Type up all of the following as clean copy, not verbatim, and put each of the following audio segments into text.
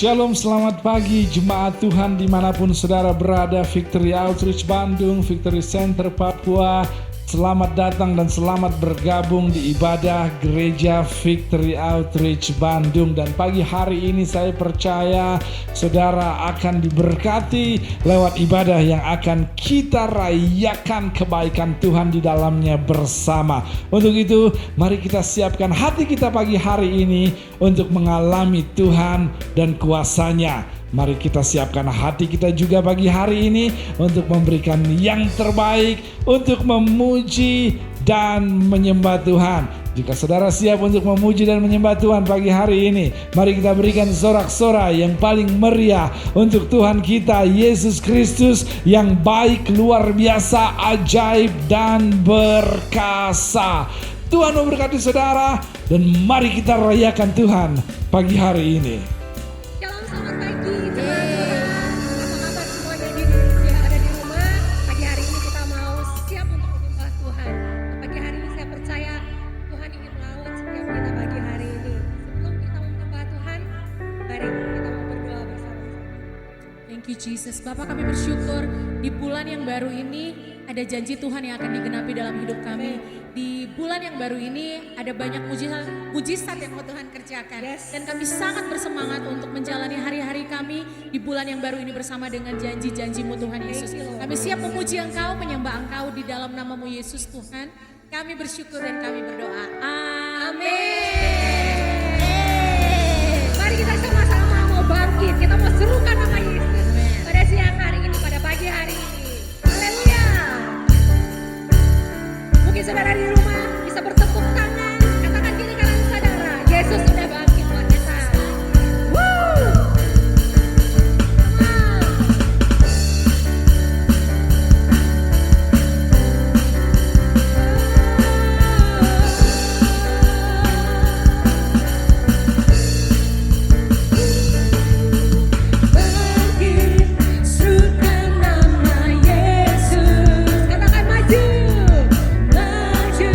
Shalom, selamat pagi jemaat Tuhan dimanapun saudara berada. Victory Outreach Bandung, Victory Center Papua, selamat datang dan selamat bergabung di ibadah gereja Victory Outreach Bandung. Dan pagi hari ini saya percaya saudara akan diberkati lewat ibadah yang akan kita rayakan kebaikan Tuhan di dalamnya bersama. Untuk itu mari kita siapkan hati kita pagi hari ini untuk mengalami Tuhan dan kuasanya. Mari kita siapkan hati kita juga pagi hari ini untuk memberikan yang terbaik, untuk memuji dan menyembah Tuhan. Jika saudara siap untuk memuji dan menyembah Tuhan pagi hari ini, mari kita berikan sorak-sorai yang paling meriah untuk Tuhan kita Yesus Kristus yang baik, luar biasa, ajaib dan berkasa. Tuhan memberkati saudara dan mari kita rayakan Tuhan pagi hari ini. Shalom, selamat pagi teman-teman. Apa kabar semuanya yang ada di rumah? Pagi hari ini kita mau siap untuk menyembah Tuhan. Pagi hari ini saya percaya Tuhan ingin melawat setiap kita pagi hari ini. Sebelum kita menyembah Tuhan, mari kita mau berdoa bersama-sama. Thank you Jesus. Bapak, kami bersyukur di bulan yang baru ini ada janji Tuhan yang akan digenapi dalam hidup kami. Di bulan yang baru ini ada banyak mujizat yang mau Tuhan kerjakan. Dan kami sangat bersemangat untuk menjalani hari-hari kami di bulan yang baru ini bersama dengan janji-janji-Mu Tuhan Yesus. Kami siap memuji Engkau, menyembah Engkau di dalam nama-Mu Yesus Tuhan. Kami bersyukur dan kami berdoa. Amin. Mari kita sama-sama mau bangkit. Kita mau serukan nama Yesus pada siang hari ini, pada pagi hari ini. Haleluya. Mungkin saudara di rumah bisa bertepuk tangan, katakan kiri kanan saudara, Yesus sudah bangkit buat kita. Woo! Bangkit, serukan nama Yesus. Katakan maju. Maju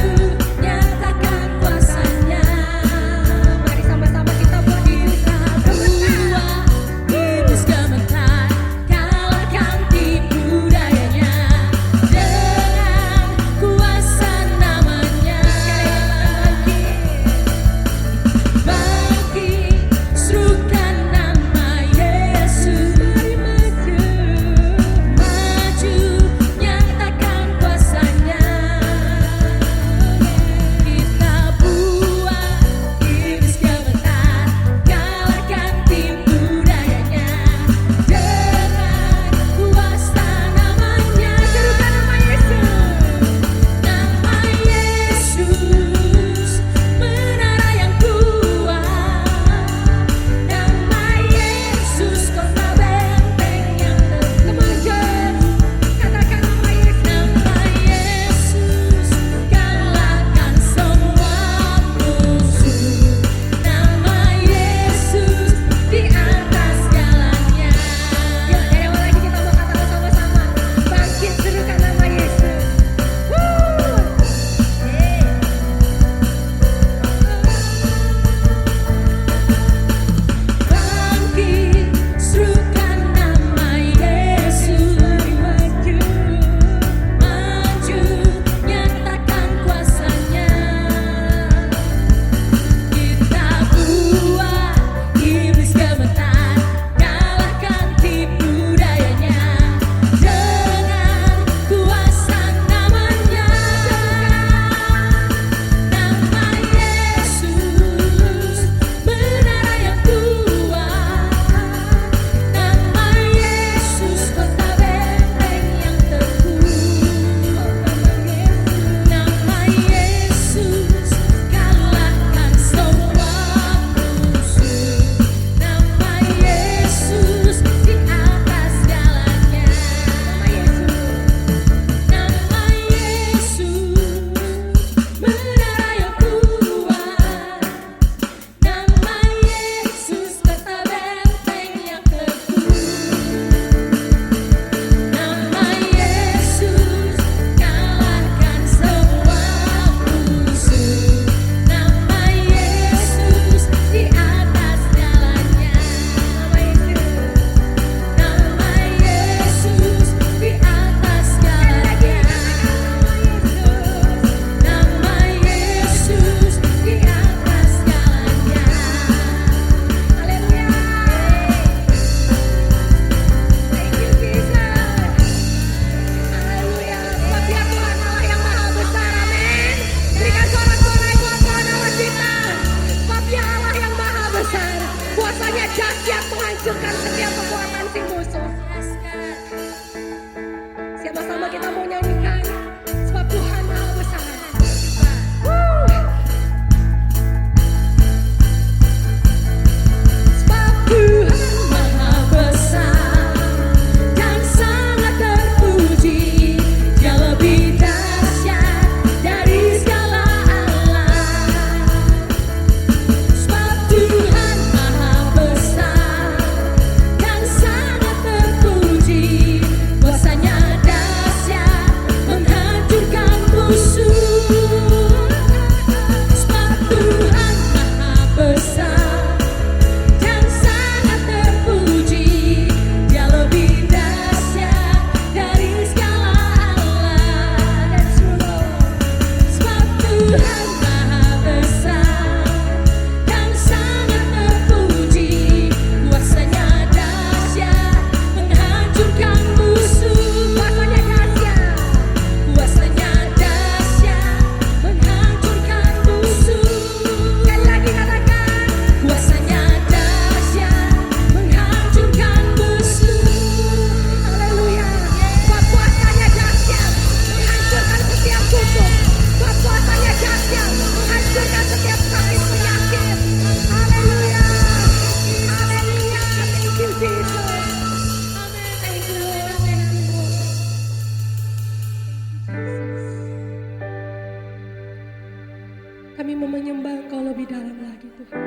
Kami mau menyembah Engkau lebih dalam lagi Tuhan.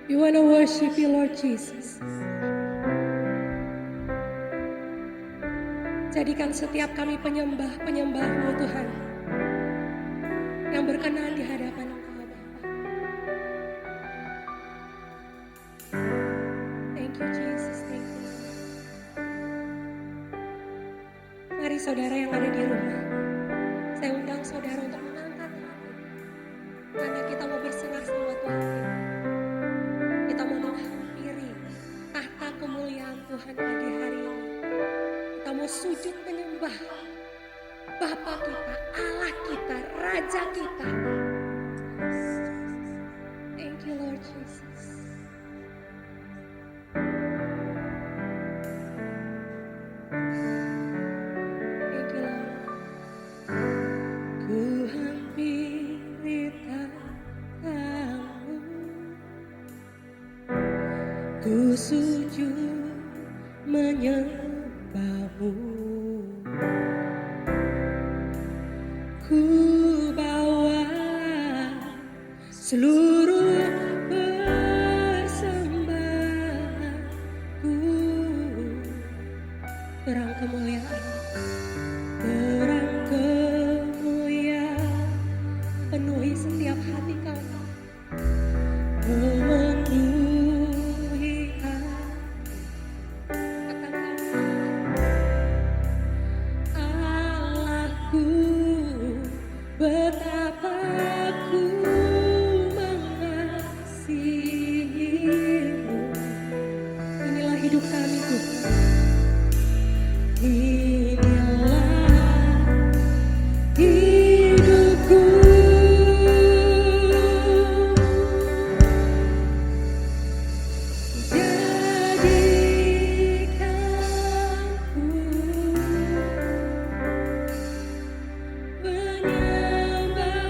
We want to worship you Lord Jesus. Jadikan setiap kami penyembah-penyembah-Mu Tuhan, yang berkenan di hadapan Engkau Bapa. Thank you Jesus, thank you. Mari saudara yang ada di rumah, saya undang saudara untuk mengangkat hati. Karena kita mau berserah sama Tuhan kita. Kita mau menghampiri tahta kemuliaan Tuhan pagi hari ini. Kita mau sujud menyembah Bapa kita, Allah kita, Raja kita. Thank you Lord Jesus. Thank you Lord. Ku hampiri tahta-Mu, ku sujud menyembah-Mu. Ku bawa seluruh persembahanku, terang kemuliaan penuhi setiap hati kami, memenuhi hati. Katakan Allahku, betapa ku mengasihi-Mu. Inilah hidup kami Tuhan. Inilah hidupku. Jadikanku penyembah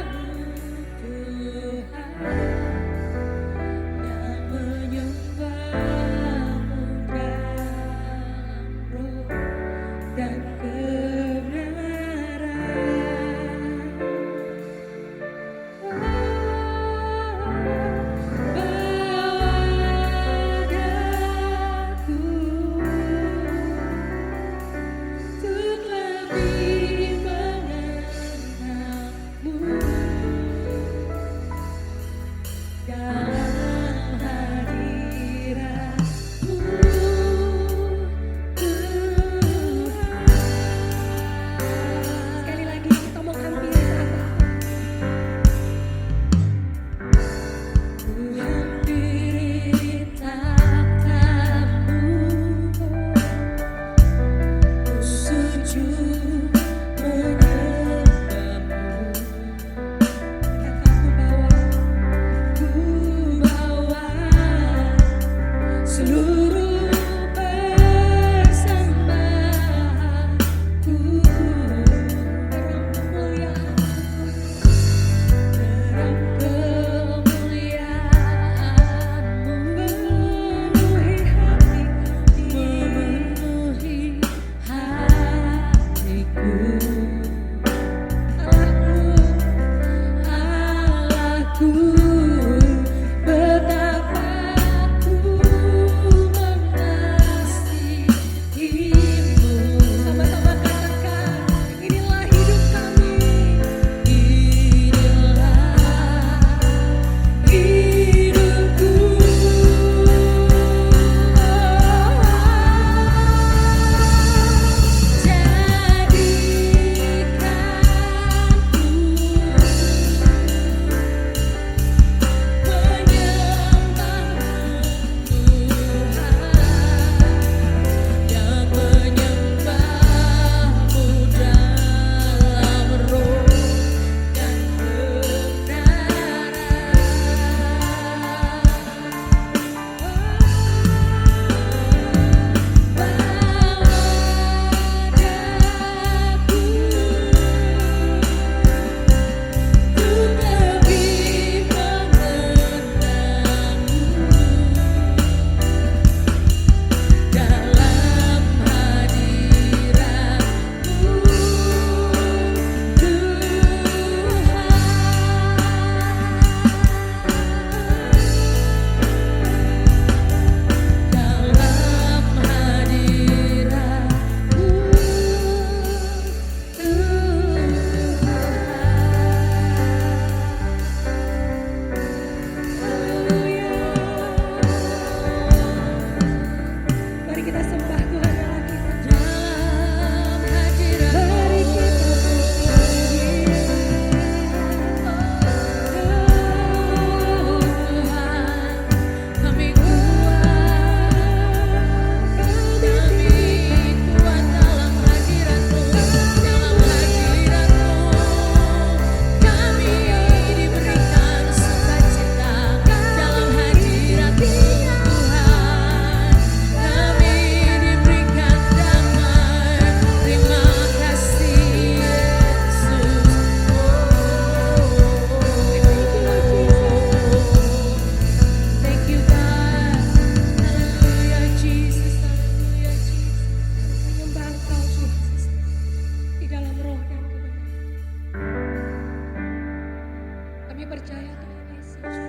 percaya Tuhan Yesus,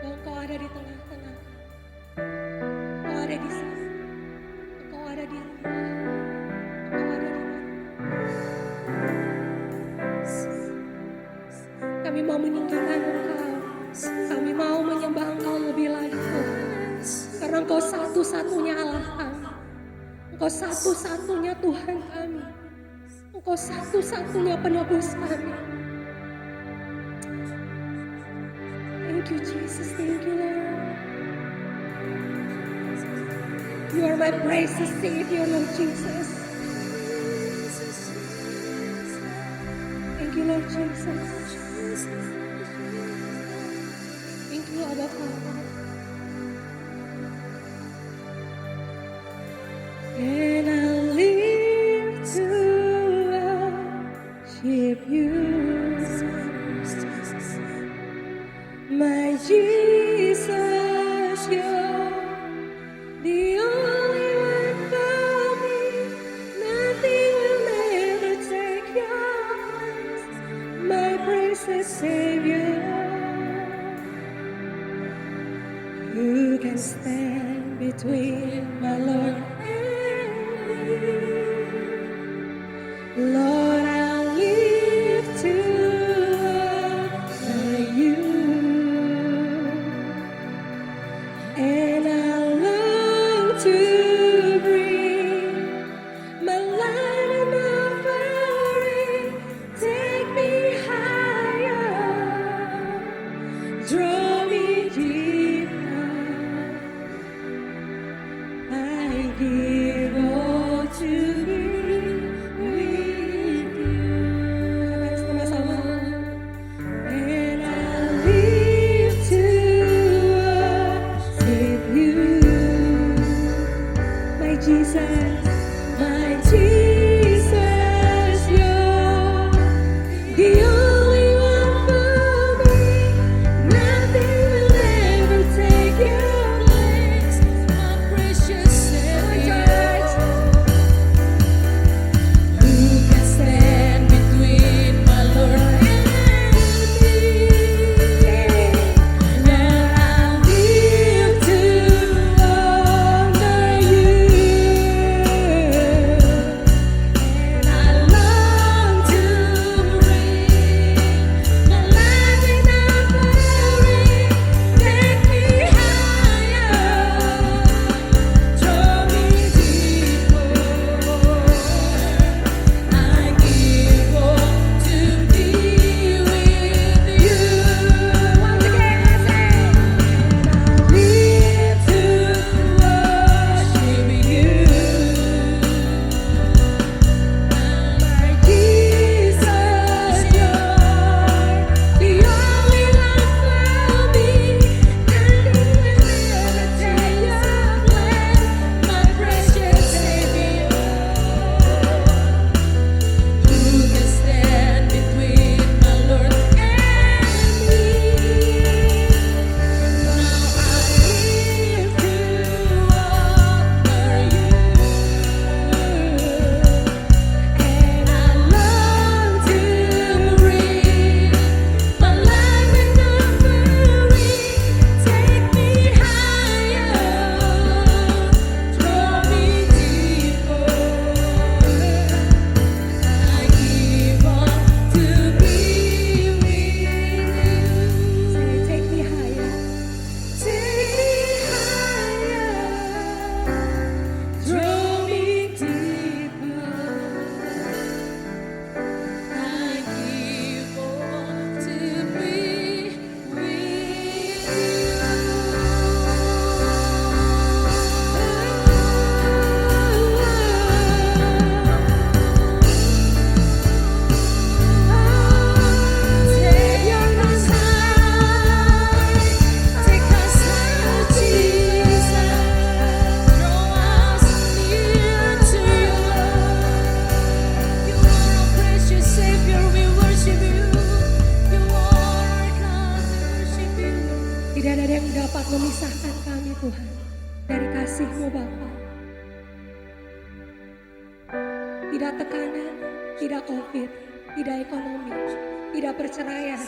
bahwa Engkau ada di tengah-tengah. Engkau ada di sini. Engkau ada di rumah. Engkau ada di mana. Kami mau meninggikan Engkau. Kami mau menyembah Engkau lebih lagi Tuhan. Karena Engkau satu-satunya Allah kami. Engkau satu-satunya Tuhan kami. Engkau satu-satunya penebus kami. Thank you Jesus, thank you Lord. You are my precious Savior, Lord Jesus. Thank you Lord Jesus. Thank you Abba Father. And I live to worship you, my Jesus, you're the only one for me. Nothing will ever take your place, my precious Savior. Who can stand between my Lord and me? Lord, I live to honor you, and I long to bring my light and offering. Take me higher, draw me deeper. I give all to be with you. Sama-sama. And I live to worship you, my Jesus, my Jesus, you're the only one for me. Nothing will ever take your place, my precious Savior. Who can stand between my Lord and me? Now I live to honor you, and I long to bring my life in offering. Take me higher, draw me deeper. I give all to be with you. Once again, say, and I live to worship you, my Jesus, you're the only one for me. Nothing will ever take your place, my precious Savior. Who can stand between my Lord and me? Now I live to honor you, and I long to bring my life and offering. Take me higher, draw me deeper. I give all to be with you. Say, take me higher. Take me higher, draw me deeper. I give all to be Take your side, take us high, Jesus. Draw us near to you. You are our precious Savior, we worship you. You are our God, we worship you. Tidak ada yang dapat memisahkan kami Tuhan dari kasih-Mu Bapa. Tidak tekanan, tidak COVID, tidak ekonomi, tidak perceraian,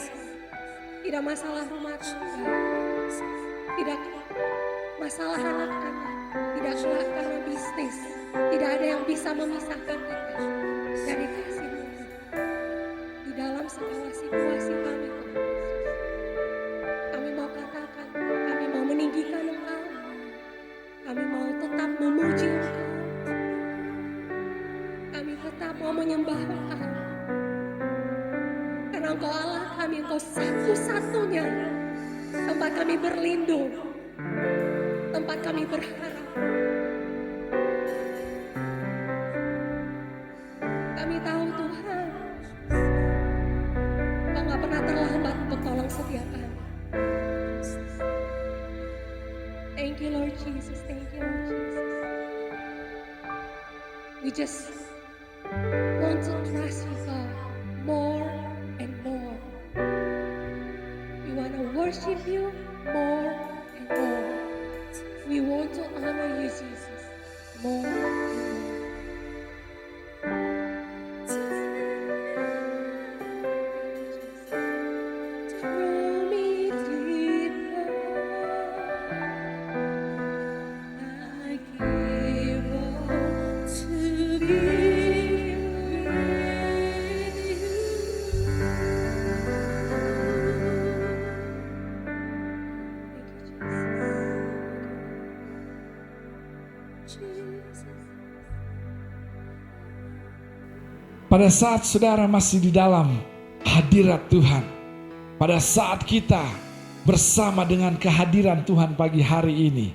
Tidak masalah rumah tangga, tidak masalah anak-anak, tidak karena bisnis. Tidak ada yang bisa memisahkan kita dari kasih-Mu. Di dalam segala situasi kami, Tuhan Yesus, kami mau katakan, kami mau meninggikan Engkau, kami mau tetap memuji Engkau, kami tetap mau menyembah Engkau. Karena Engkau Allah kami, Engkau satu-satunya tempat kami berlindung, tempat kami berharap. Kami tahu Tuhan, Engkau gak pernah terlambat untuk tolong setiap kami. Thank you Lord Jesus, thank you Lord Jesus. We just want to trust you God more and more. We want to worship you more and more. We want to honor you Jesus more and more. Draw me deeper. I give all to be with you. Pada saat saudara masih di dalam hadirat Tuhan, pada saat kita bersama dengan kehadiran Tuhan pagi hari ini,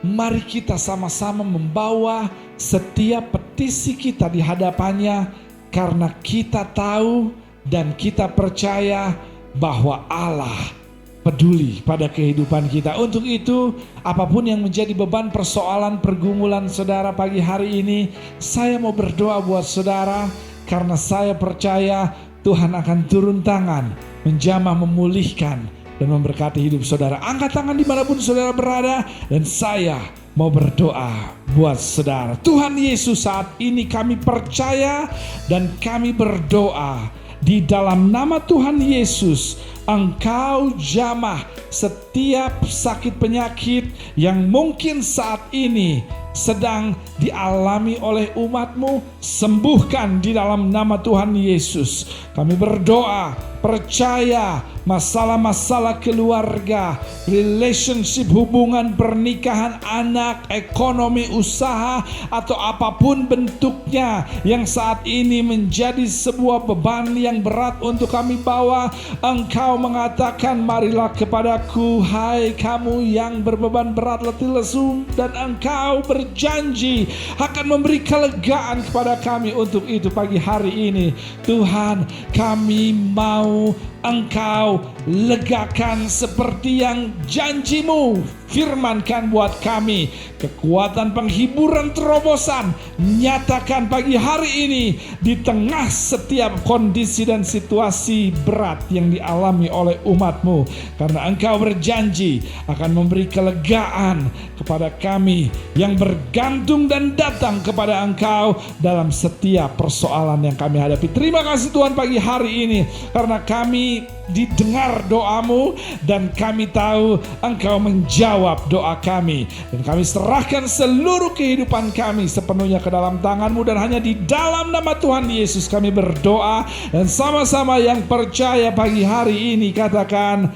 mari kita sama-sama membawa setiap petisi kita di hadapannya, karena kita tahu dan kita percaya bahwa Allah peduli pada kehidupan kita. Untuk itu, apapun yang menjadi beban, persoalan, pergumulan saudara pagi hari ini, saya mau berdoa buat saudara, karena saya percaya Tuhan akan turun tangan, menjamah, memulihkan, dan memberkati hidup saudara. Angkat tangan dimanapun saudara berada, dan saya mau berdoa buat saudara. Tuhan Yesus, saat ini kami percaya dan kami berdoa di dalam nama Tuhan Yesus. Engkau jamah setiap sakit penyakit yang mungkin saat ini sedang dialami oleh umat-Mu, sembuhkan di dalam nama Tuhan Yesus. Kami berdoa, percaya masalah-masalah keluarga, relationship, hubungan pernikahan, anak, ekonomi, usaha, atau apapun bentuknya yang saat ini menjadi sebuah beban yang berat untuk kami bawa. Engkau mengatakan, marilah kepadaku hai kamu yang berbeban berat, letih lesu, dan Engkau berjanji akan memberi kelegaan kepada kami. Untuk itu pagi hari ini Tuhan, kami mau Engkau legakan seperti yang janji-Mu firmankan buat kami. Kekuatan penghiburan terobosan nyatakan pagi hari ini di tengah setiap kondisi dan situasi berat yang dialami oleh umat-Mu, karena Engkau berjanji akan memberi kelegaan kepada kami yang bergantung dan datang kepada Engkau dalam setiap persoalan yang kami hadapi. Terima kasih Tuhan pagi hari ini, karena kami didengar doa-Mu dan kami tahu Engkau menjawab doa kami, dan kami serahkan seluruh kehidupan kami sepenuhnya ke dalam tangan-Mu, dan hanya di dalam nama Tuhan Yesus kami berdoa, dan sama-sama yang percaya pagi hari ini katakan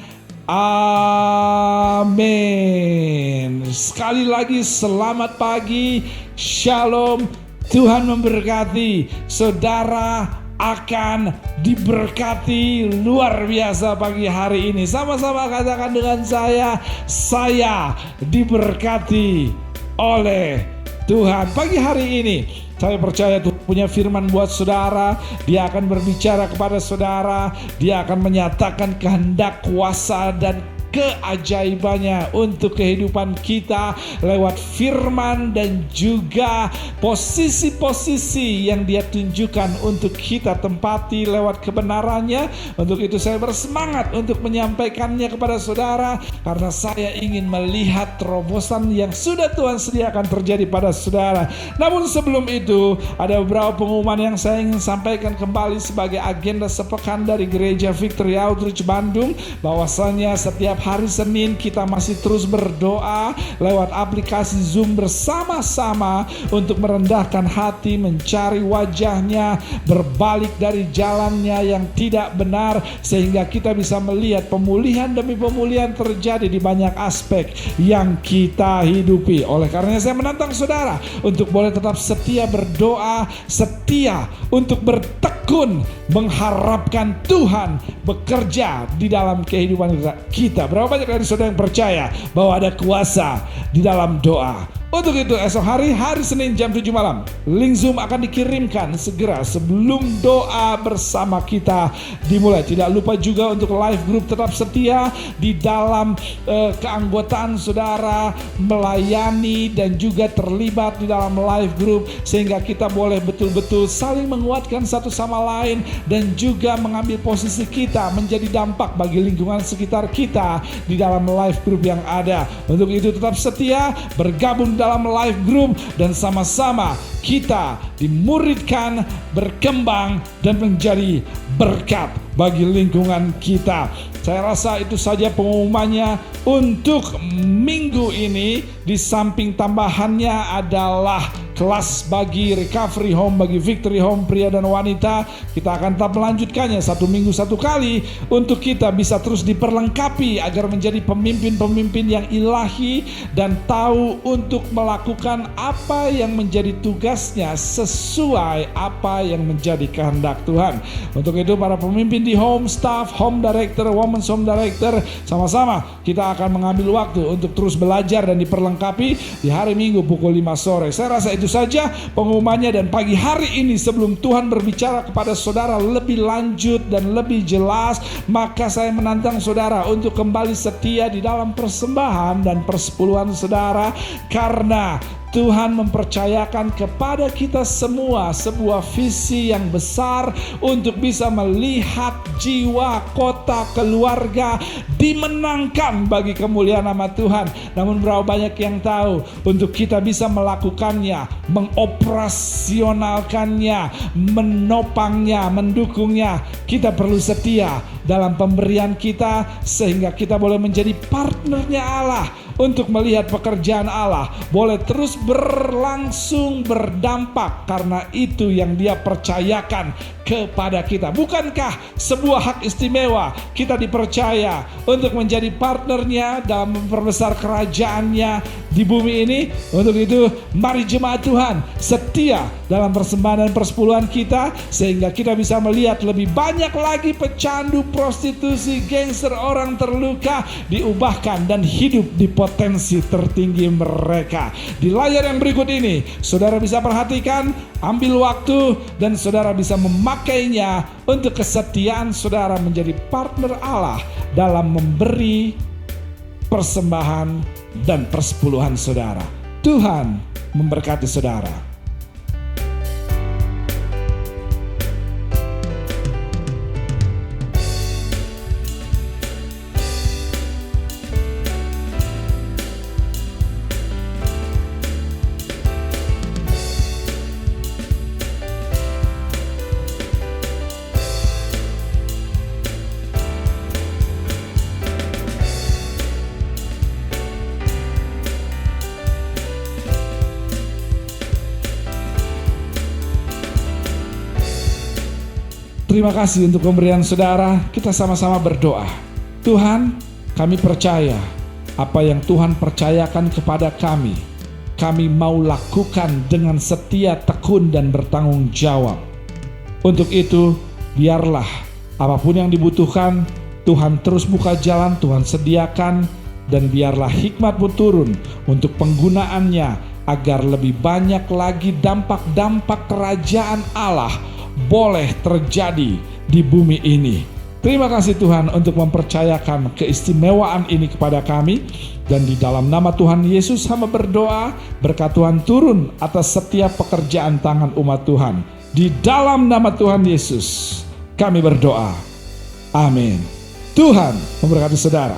amin. Sekali lagi selamat pagi, shalom, Tuhan memberkati saudara, akan diberkati luar biasa pagi hari ini. Sama-sama katakan dengan saya diberkati oleh Tuhan. Pagi hari ini saya percaya Tuhan punya firman buat saudara. Dia akan berbicara kepada saudara. Dia akan menyatakan kehendak, kuasa, dan keajaibannya untuk kehidupan kita lewat firman dan juga posisi-posisi yang Dia tunjukkan untuk kita tempati lewat kebenarannya. Untuk itu saya bersemangat untuk menyampaikannya kepada saudara, karena saya ingin melihat terobosan yang sudah Tuhan sediakan terjadi pada saudara. Namun sebelum itu ada beberapa pengumuman yang saya ingin sampaikan kembali sebagai agenda sepekan dari Gereja Victory Outreach Bandung, bahwasanya setiap hari Senin kita masih terus berdoa lewat aplikasi Zoom bersama-sama untuk merendahkan hati, mencari wajahnya, berbalik dari jalannya yang tidak benar, sehingga kita bisa melihat pemulihan demi pemulihan terjadi di banyak aspek yang kita hidupi. Oleh karenanya saya menantang saudara untuk boleh tetap setia berdoa, setia untuk bertekun mengharapkan Tuhan bekerja di dalam kehidupan kita. Berapa banyak dari saudara yang percaya bahwa ada kuasa di dalam doa? Untuk itu esok hari Senin jam 7 malam link Zoom akan dikirimkan segera sebelum doa bersama kita dimulai. Tidak lupa juga untuk live group tetap setia di dalam keanggotaan saudara, melayani dan juga terlibat di dalam live group, sehingga kita boleh betul-betul saling menguatkan satu sama lain dan juga mengambil posisi kita menjadi dampak bagi lingkungan sekitar kita di dalam live group yang ada. Untuk itu tetap setia bergabung dalam live group dan sama-sama kita dimuridkan, berkembang dan menjadi berkat bagi lingkungan kita. Saya rasa itu saja pengumumannya untuk minggu ini. Di samping tambahannya adalah kelas bagi recovery home, bagi victory home pria dan wanita. Kita akan tetap melanjutkannya 1 minggu 1 kali untuk kita bisa terus diperlengkapi agar menjadi pemimpin-pemimpin yang ilahi dan tahu untuk melakukan apa yang menjadi tugasnya sesuai apa yang menjadi kehendak Tuhan. Untuk itu para pemimpin di home, staff, home director, women's home director, sama-sama kita akan mengambil waktu untuk terus belajar dan diperlengkapi di hari Minggu pukul 5 sore. Saya rasa itu saja pengumumannya, dan pagi hari ini sebelum Tuhan berbicara kepada saudara lebih lanjut dan lebih jelas, maka saya menantang saudara untuk kembali setia di dalam persembahan dan persepuluhan saudara, karena Tuhan mempercayakan kepada kita semua sebuah visi yang besar untuk bisa melihat jiwa, kota, keluarga dimenangkan bagi kemuliaan nama Tuhan. Namun berapa banyak yang tahu untuk kita bisa melakukannya, mengoperasionalkannya, menopangnya, mendukungnya, kita perlu setia dalam pemberian kita, sehingga kita boleh menjadi partnernya Allah untuk melihat pekerjaan Allah boleh terus berlangsung, berdampak, karena itu yang Dia percayakan kepada kita. Bukankah sebuah hak istimewa kita dipercaya untuk menjadi partnernya dalam memperbesar kerajaannya di bumi ini? Untuk itu mari jemaat Tuhan setia dalam persembahan dan persepuluhan kita, sehingga kita bisa melihat lebih banyak lagi pecandu, prostitusi, gangster, orang terluka diubahkan dan hidup di potensi tertinggi mereka. Di layar yang berikut ini saudara bisa perhatikan, ambil waktu, dan saudara bisa memakainya untuk kesetiaan saudara menjadi partner Allah dalam memberi persembahan dan persepuluhan saudara. Tuhan memberkati saudara. Terima kasih untuk pemberian saudara. Kita sama-sama berdoa. Tuhan, kami percaya apa yang Tuhan percayakan kepada kami mau lakukan dengan setia, tekun, dan bertanggung jawab. Untuk itu, biarlah apapun yang dibutuhkan, Tuhan terus buka jalan, Tuhan sediakan, dan biarlah hikmat-Mu turun untuk penggunaannya, agar lebih banyak lagi dampak-dampak kerajaan Allah boleh terjadi di bumi ini. Terima kasih Tuhan untuk mempercayakan keistimewaan ini kepada kami. Dan di dalam nama Tuhan Yesus hamba berdoa, berkat Tuhan turun atas setiap pekerjaan tangan umat Tuhan. Di dalam nama Tuhan Yesus kami berdoa. Amin. Tuhan memberkati saudara.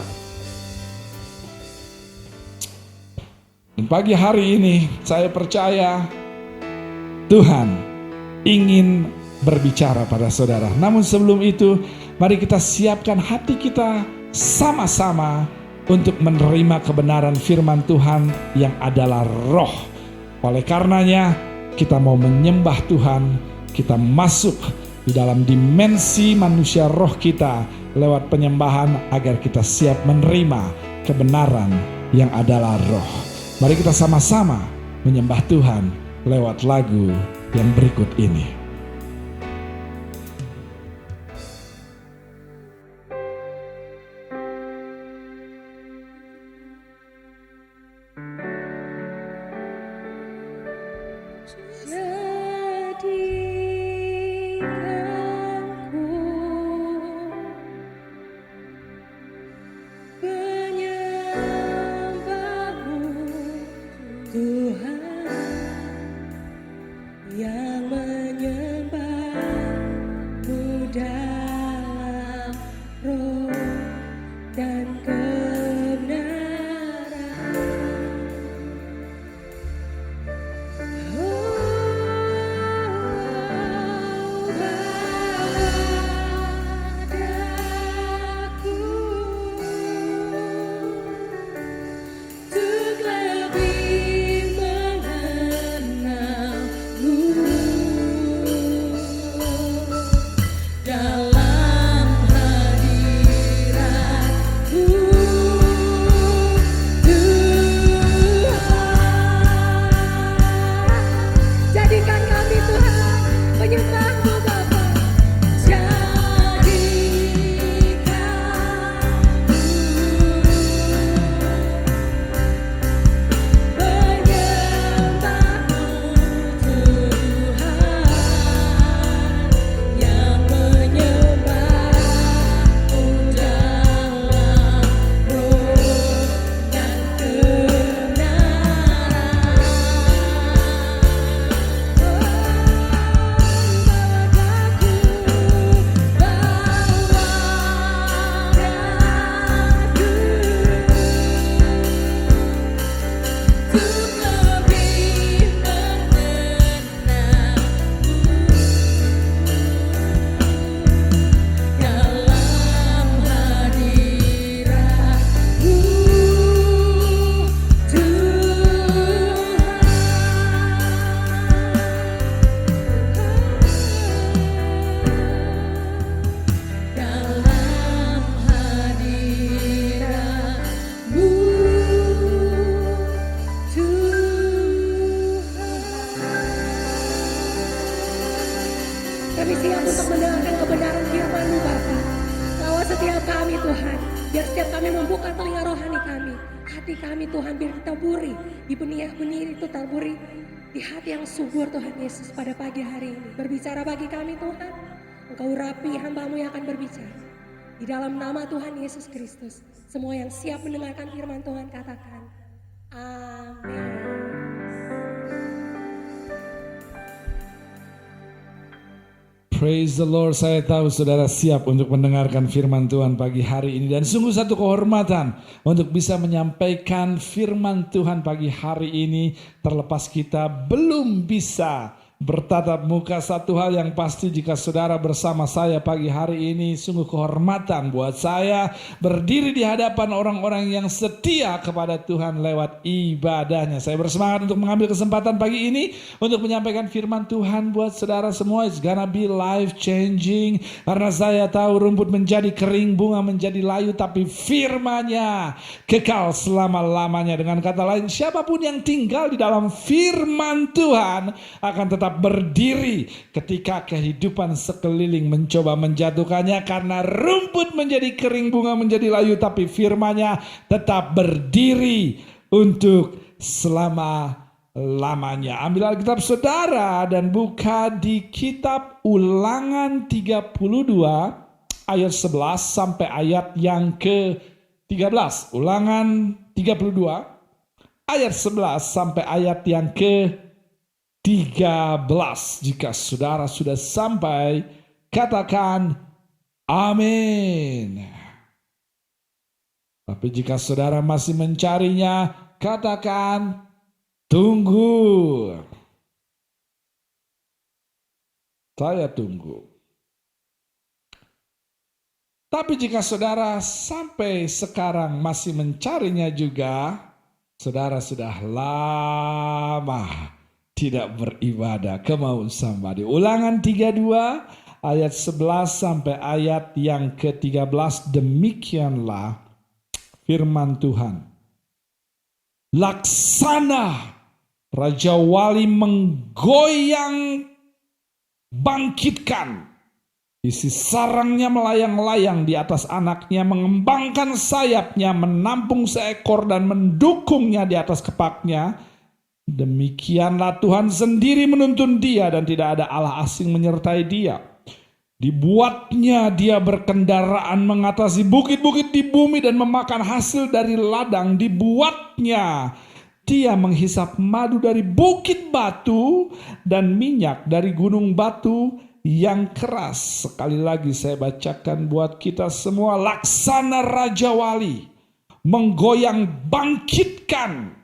Dan pagi hari ini saya percaya Tuhan ingin berbicara pada saudara. Namun sebelum itu, mari kita siapkan hati kita sama-sama untuk menerima kebenaran firman Tuhan yang adalah roh. Oleh karenanya, kita mau menyembah Tuhan, kita masuk di dalam dimensi manusia roh kita lewat penyembahan agar kita siap menerima kebenaran yang adalah roh. Mari kita sama-sama menyembah Tuhan lewat lagu yang berikut ini. Kami siap untuk mendengarkan kebenaran firman-Mu Bapa. Bawa setiap kami Tuhan, biar setiap kami membuka telinga rohani kami. Hati kami Tuhan biar ditaburi, di benih-benih itu taburi di hati yang subur Tuhan Yesus pada pagi hari ini. Berbicara bagi kami Tuhan, Engkau urapi hamba-Mu yang akan berbicara. Di dalam nama Tuhan Yesus Kristus, semua yang siap mendengarkan firman Tuhan katakan, amin. Praise the Lord, saya tahu saudara siap untuk mendengarkan firman Tuhan pagi hari ini. Dan sungguh satu kehormatan untuk bisa menyampaikan firman Tuhan pagi hari ini. Terlepas kita belum bisa bertatap muka, satu hal yang pasti jika saudara bersama saya pagi hari ini, sungguh kehormatan buat saya berdiri di hadapan orang-orang yang setia kepada Tuhan lewat ibadahnya. Saya bersemangat untuk mengambil kesempatan pagi ini untuk menyampaikan firman Tuhan buat saudara semua. It's gonna be life changing, karena saya tahu rumput menjadi kering, bunga menjadi layu, tapi firman-Nya kekal selama-lamanya. Dengan kata lain, siapapun yang tinggal di dalam firman Tuhan akan tetap berdiri ketika kehidupan sekeliling mencoba menjatuhkannya, karena rumput menjadi kering, bunga menjadi layu, tapi firman-Nya tetap berdiri untuk selama-lamanya. Ambil Alkitab saudara dan buka di kitab Ulangan 32 ayat 11 sampai ayat yang ke-13. Ulangan 32 ayat 11 sampai ayat yang ke-13. Jika saudara sudah sampai, katakan amin. Tapi jika saudara masih mencarinya, katakan tunggu. Saya tunggu. Tapi jika saudara sampai sekarang masih mencarinya juga, saudara sudah lama tidak beribadah. Come on somebody. Ulangan 32 ayat 11 sampai ayat yang ke-13. Demikianlah firman Tuhan. Laksana Raja Wali menggoyang, bangkitkan. Isi sarangnya melayang-layang di atas anaknya, mengembangkan sayapnya, menampung seekor dan mendukungnya di atas kepaknya. Demikianlah Tuhan sendiri menuntun dia dan tidak ada Allah asing menyertai dia. Dibuatnya dia berkendaraan mengatasi bukit-bukit di bumi dan memakan hasil dari ladang. Dibuatnya dia menghisap madu dari bukit batu dan minyak dari gunung batu yang keras. Sekali lagi saya bacakan buat kita semua. Laksana Raja Wali menggoyang, bangkitkan.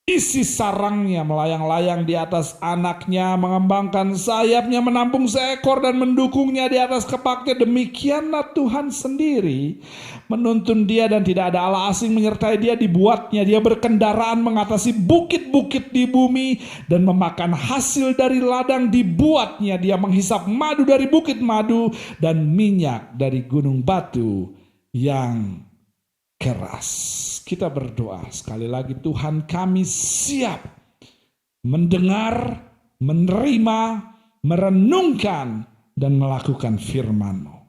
Isi sarangnya melayang-layang di atas anaknya, mengembangkan sayapnya, menampung seekor dan mendukungnya di atas kepaknya. Demikianlah Tuhan sendiri menuntun dia dan tidak ada Allah asing menyertai dia. Dibuatnya dia berkendaraan mengatasi bukit-bukit di bumi dan memakan hasil dari ladang. Dibuatnya dia menghisap madu dari bukit madu dan minyak dari gunung batu yang keras. Kita berdoa sekali lagi. Tuhan, kami siap mendengar, menerima, merenungkan dan melakukan firman-Mu.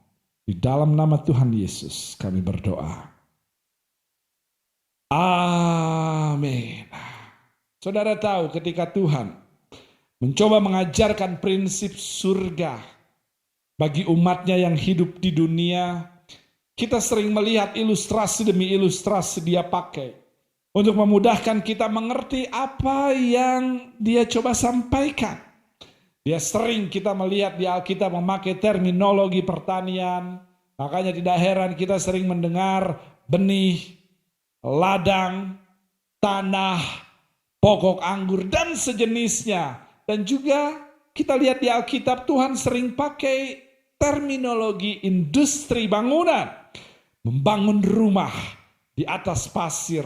Di dalam nama Tuhan Yesus kami berdoa. Amin. Saudara tahu ketika Tuhan mencoba mengajarkan prinsip surga bagi umatnya yang hidup di dunia, kita sering melihat ilustrasi demi ilustrasi dia pakai untuk memudahkan kita mengerti apa yang dia coba sampaikan. Dia sering kita melihat di Alkitab memakai terminologi pertanian. Makanya tidak heran kita sering mendengar benih, ladang, tanah, pokok anggur dan sejenisnya. Dan juga kita lihat di Alkitab Tuhan sering pakai terminologi industri bangunan. Membangun rumah di atas pasir,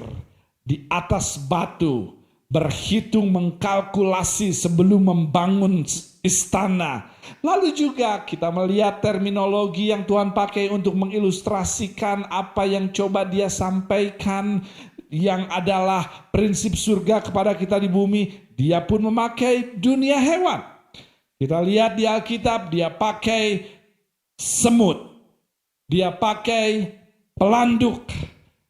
di atas batu, berhitung mengkalkulasi sebelum membangun istana. Lalu juga kita melihat terminologi yang Tuhan pakai untuk mengilustrasikan apa yang coba dia sampaikan, yang adalah prinsip surga kepada kita di bumi. Dia pun memakai dunia hewan. Kita lihat di Alkitab dia pakai semut, dia pakai pelanduk,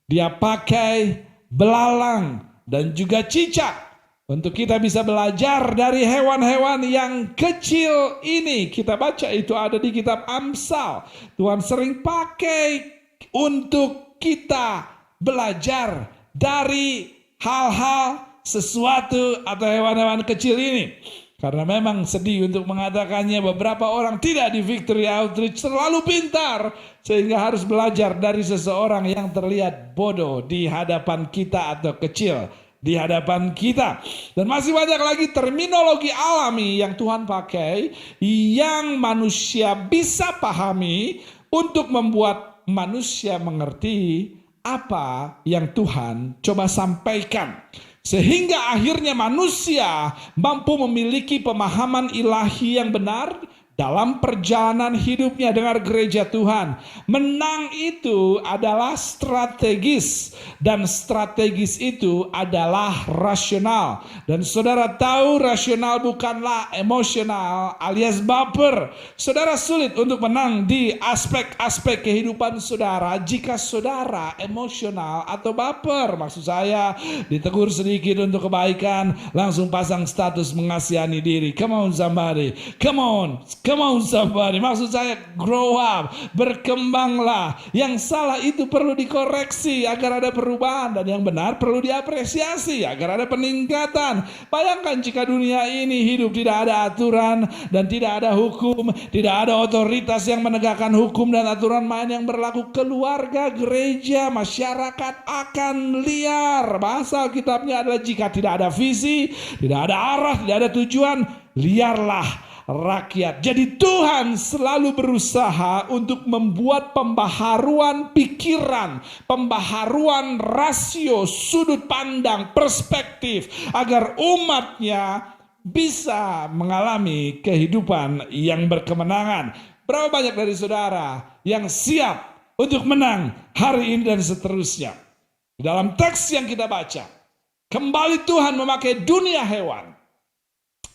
dia pakai belalang dan juga cicak. Untuk kita bisa belajar dari hewan-hewan yang kecil ini. Kita baca itu ada di kitab Amsal. Tuhan sering pakai untuk kita belajar dari hal-hal, sesuatu atau hewan-hewan kecil ini. Karena memang sedih untuk mengatakannya, beberapa orang tidak di Victory Outreach terlalu pintar sehingga harus belajar dari seseorang yang terlihat bodoh di hadapan kita atau kecil di hadapan kita. Dan masih banyak lagi terminologi alami yang Tuhan pakai yang manusia bisa pahami untuk membuat manusia mengerti apa yang Tuhan coba sampaikan. Sehingga akhirnya manusia mampu memiliki pemahaman ilahi yang benar dalam perjalanan hidupnya. Dengar gereja Tuhan, menang itu adalah strategis dan strategis itu adalah rasional. Dan saudara tahu rasional bukanlah emosional alias baper. Saudara sulit untuk menang di aspek-aspek kehidupan saudara jika saudara emosional atau baper. Maksud saya ditegur sedikit untuk kebaikan langsung pasang status mengasihani diri. Come on somebody, come on. Come on somebody, maksud saya grow up, berkembanglah. Yang salah itu perlu dikoreksi agar ada perubahan, dan yang benar perlu diapresiasi agar ada peningkatan. Bayangkan jika dunia ini hidup tidak ada aturan dan tidak ada hukum, tidak ada otoritas yang menegakkan hukum dan aturan main yang berlaku, keluarga, gereja, masyarakat akan liar. Bahasa Alkitabnya adalah jika tidak ada visi, tidak ada arah, tidak ada tujuan, liarlah rakyat. Jadi Tuhan selalu berusaha untuk membuat pembaharuan pikiran, pembaharuan rasio, sudut pandang, perspektif, agar umatnya bisa mengalami kehidupan yang berkemenangan. Berapa banyak dari saudara yang siap untuk menang hari ini dan seterusnya? Di dalam teks yang kita baca, kembali Tuhan memakai dunia hewan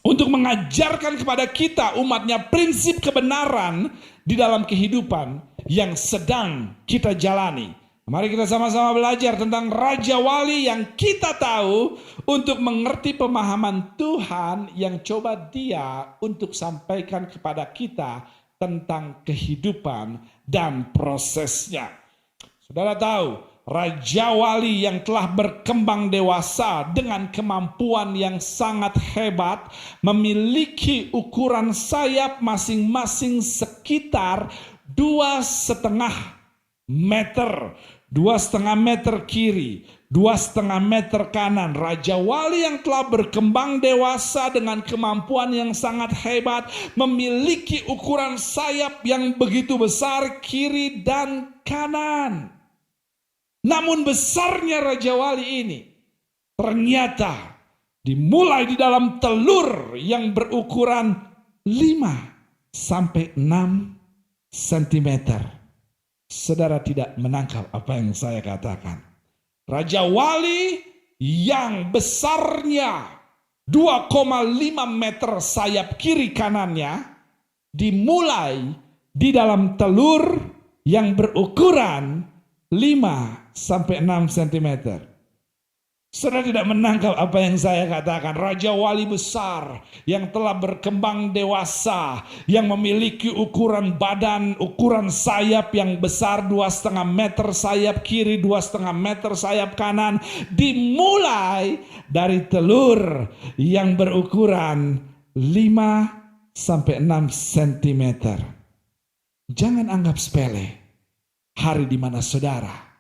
untuk mengajarkan kepada kita umatnya prinsip kebenaran di dalam kehidupan yang sedang kita jalani. Mari kita sama-sama belajar tentang Raja Wali yang kita tahu untuk mengerti pemahaman Tuhan yang coba Dia untuk sampaikan kepada kita tentang kehidupan dan prosesnya. Saudara tahu, Raja Wali yang telah berkembang dewasa dengan kemampuan yang sangat hebat, memiliki ukuran sayap masing-masing sekitar 2,5 meter. 2,5 meter kiri, 2,5 meter kanan. Raja Wali yang telah berkembang dewasa dengan kemampuan yang sangat hebat, memiliki ukuran sayap yang begitu besar kiri dan kanan. Namun besarnya Raja Wali ini ternyata dimulai di dalam telur yang berukuran 5 sampai 6 cm. Saudara tidak menangkap apa yang saya katakan. Raja Wali yang besarnya 2,5 meter sayap kiri kanannya dimulai di dalam telur yang berukuran 5 sampai 6 cm. Saudara tidak menangkap apa yang saya katakan. Raja Wali besar yang telah berkembang dewasa, yang memiliki ukuran badan, ukuran sayap yang besar 2,5 meter sayap kiri, 2,5 meter sayap kanan, dimulai dari telur yang berukuran 5 sampai 6 cm. Jangan anggap sepele hari di mana saudara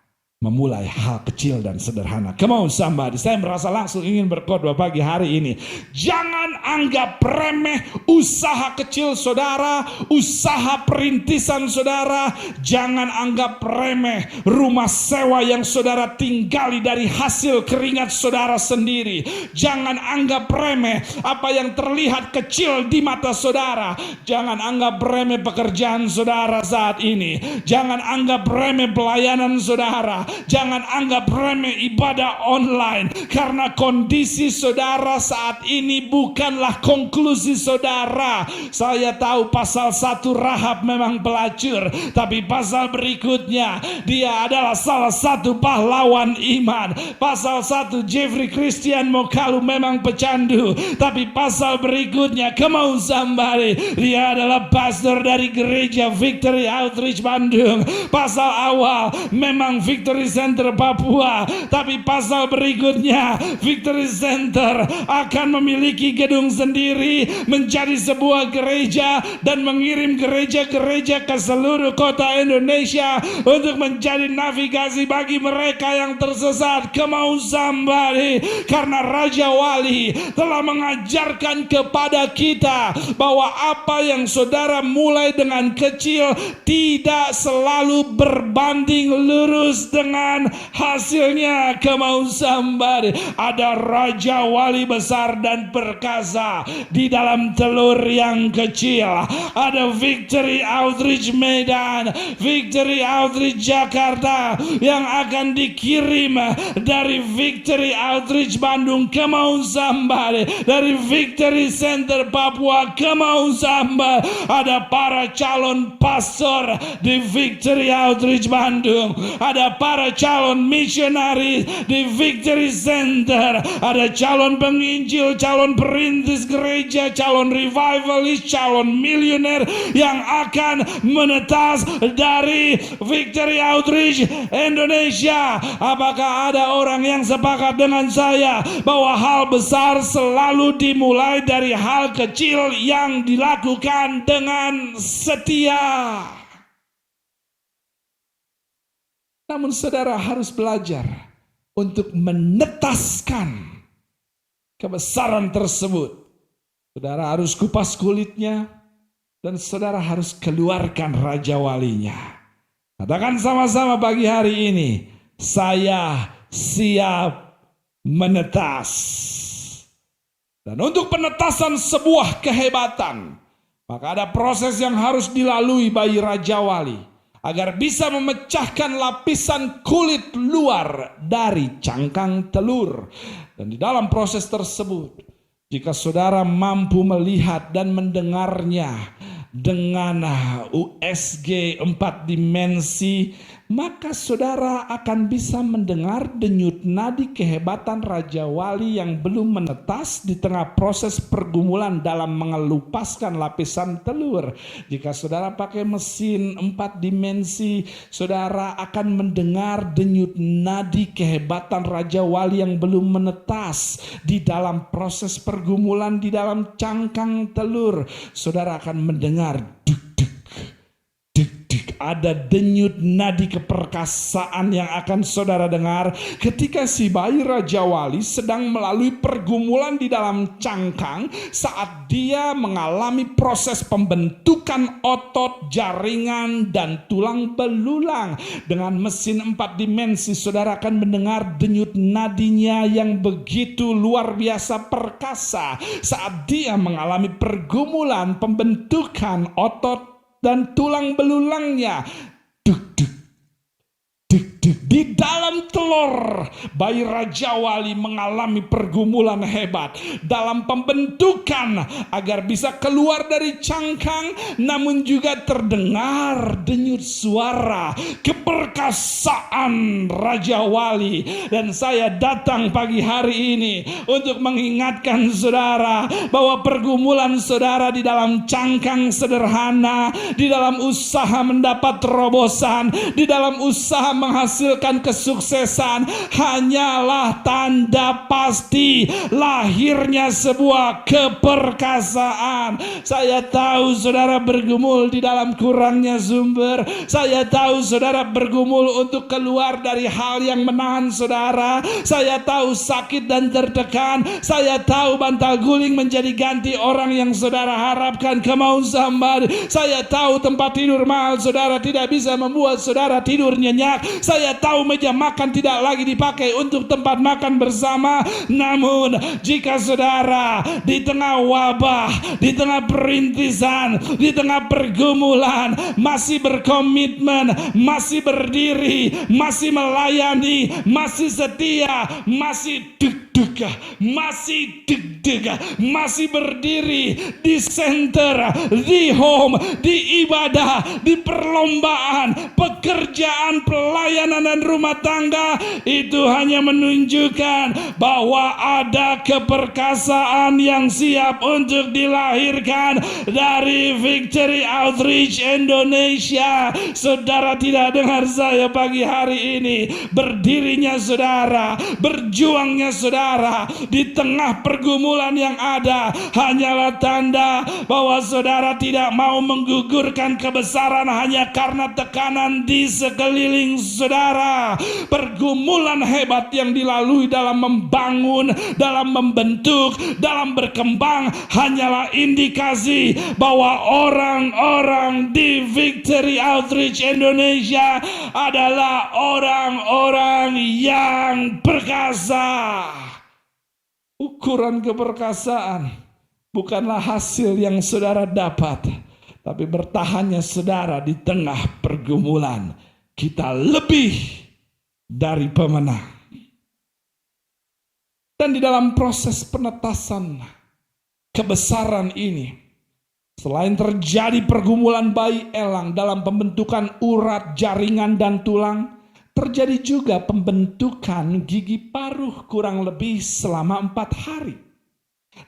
memulai hal kecil dan sederhana. Come on somebody, saya merasa langsung ingin berkhotbah pagi hari ini. Jangan anggap remeh usaha kecil saudara, usaha perintisan saudara. Jangan anggap remeh rumah sewa yang saudara tinggali dari hasil keringat saudara sendiri. Jangan anggap remeh apa yang terlihat kecil di mata saudara. Jangan anggap remeh pekerjaan saudara saat ini. Jangan anggap remeh pelayanan saudara. Jangan anggap remeh ibadah online, karena kondisi saudara saat ini bukanlah konklusi saudara. Saya tahu pasal 1 Rahab memang pelacur, tapi pasal berikutnya dia adalah salah satu pahlawan iman. Pasal 1 Jeffrey Christian Mokalu memang pecandu, tapi pasal berikutnya, come on somebody, dia adalah pastor dari gereja Victory Outreach Bandung. Pasal awal memang Victory Center Papua, tapi pasal berikutnya Victory Center akan memiliki gedung sendiri, menjadi sebuah gereja dan mengirim gereja-gereja ke seluruh kota Indonesia untuk menjadi navigasi bagi mereka yang tersesat. Come on somebody, karena Raja Wali telah mengajarkan kepada kita bahwa apa yang saudara mulai dengan kecil tidak selalu berbanding lurus dengan hasilnya. Come on somebody, ada Raja Wali besar dan perkasa di dalam telur yang kecil. Ada Victory Outreach Medan, Victory Outreach Jakarta yang akan dikirim dari Victory Outreach Bandung. Come on somebody, dari Victory Center Papua. Come on somebody, ada para calon pastor di Victory Outreach Bandung, ada para ada calon misionaris di Victory Center, ada calon penginjil, calon perintis gereja, calon revivalist, calon milioner yang akan menetas dari Victory Outreach Indonesia. Apakah ada orang yang sepakat dengan saya bahwa hal besar selalu dimulai dari hal kecil yang dilakukan dengan setia? Namun saudara harus belajar untuk menetaskan kebesaran tersebut. Saudara harus kupas kulitnya dan saudara harus keluarkan raja walinya. Katakan sama-sama pagi hari ini, saya siap menetas. Dan untuk penetasan sebuah kehebatan, maka ada proses yang harus dilalui bagi raja wali agar bisa memecahkan lapisan kulit luar dari cangkang telur. Dan di dalam proses tersebut, jika saudara mampu melihat dan mendengarnya dengan USG 4 dimensi, maka saudara akan bisa mendengar denyut nadi kehebatan Raja Wali yang belum menetas di tengah proses pergumulan dalam mengelupaskan lapisan telur. Jika saudara pakai mesin 4 dimensi, saudara akan mendengar denyut nadi kehebatan Raja Wali yang belum menetas di dalam proses pergumulan di dalam cangkang telur. Saudara akan mendengar ada denyut nadi keperkasaan yang akan saudara dengar ketika si bayi Raja Wali sedang melalui pergumulan di dalam cangkang saat dia mengalami proses pembentukan otot, jaringan, dan tulang belulang. Dengan mesin 4 dimensi, saudara akan mendengar denyut nadinya yang begitu luar biasa perkasa saat dia mengalami pergumulan pembentukan otot dan tulang belulangnya. Duk, duk, duk, duk. Di dalam telur, bayi Raja Wali mengalami pergumulan hebat dalam pembentukan agar bisa keluar dari cangkang, namun juga terdengar denyut suara keperkasaan Raja Wali. Dan saya datang pagi hari ini untuk mengingatkan saudara bahwa pergumulan saudara di dalam cangkang sederhana, di dalam usaha mendapat terobosan, di dalam usaha menghasilkan kesuksesan hanyalah tanda pasti lahirnya sebuah keperkasaan. Saya tahu saudara bergumul di dalam kurangnya sumber. Saya tahu saudara bergumul untuk keluar dari hal yang menahan saudara. Saya tahu sakit dan tertekan. Saya tahu bantal guling menjadi ganti orang yang saudara harapkan. Come on somebody. Saya tahu tempat tidur mahal saudara tidak bisa membuat saudara tidur nyenyak. Saya tahu meja makan tidak lagi dipakai untuk tempat makan bersama. Namun jika saudara di tengah wabah, di tengah perintisan, di tengah pergumulan masih berkomitmen, masih berdiri, masih melayani, masih setia, masih deg-deg, masih deg-deg, masih berdiri di center, di home, di ibadah, di perlombaan, pekerjaan, pelayanan dan rumah tangga, itu hanya menunjukkan bahwa ada keperkasaan yang siap untuk dilahirkan dari Victory Outreach Indonesia. Saudara tidak dengar saya pagi hari ini? Berdirinya saudara, berjuangnya saudara di tengah pergumulan yang ada hanyalah tanda bahwa saudara tidak mau menggugurkan kebesaran hanya karena tekanan di sekeliling saudara. Pergumulan hebat yang dilalui dalam membangun, dalam membentuk, dalam berkembang hanyalah indikasi bahwa orang-orang di Victory Outreach Indonesia adalah orang-orang yang perkasa. Ukuran keperkasaan bukanlah hasil yang saudara dapat, tapi bertahannya saudara di tengah pergumulan. Kita lebih dari pemenang. Dan di dalam proses penetasan kebesaran ini, selain terjadi pergumulan bayi elang dalam pembentukan urat, jaringan, dan tulang, terjadi juga pembentukan gigi paruh kurang lebih selama 4 hari.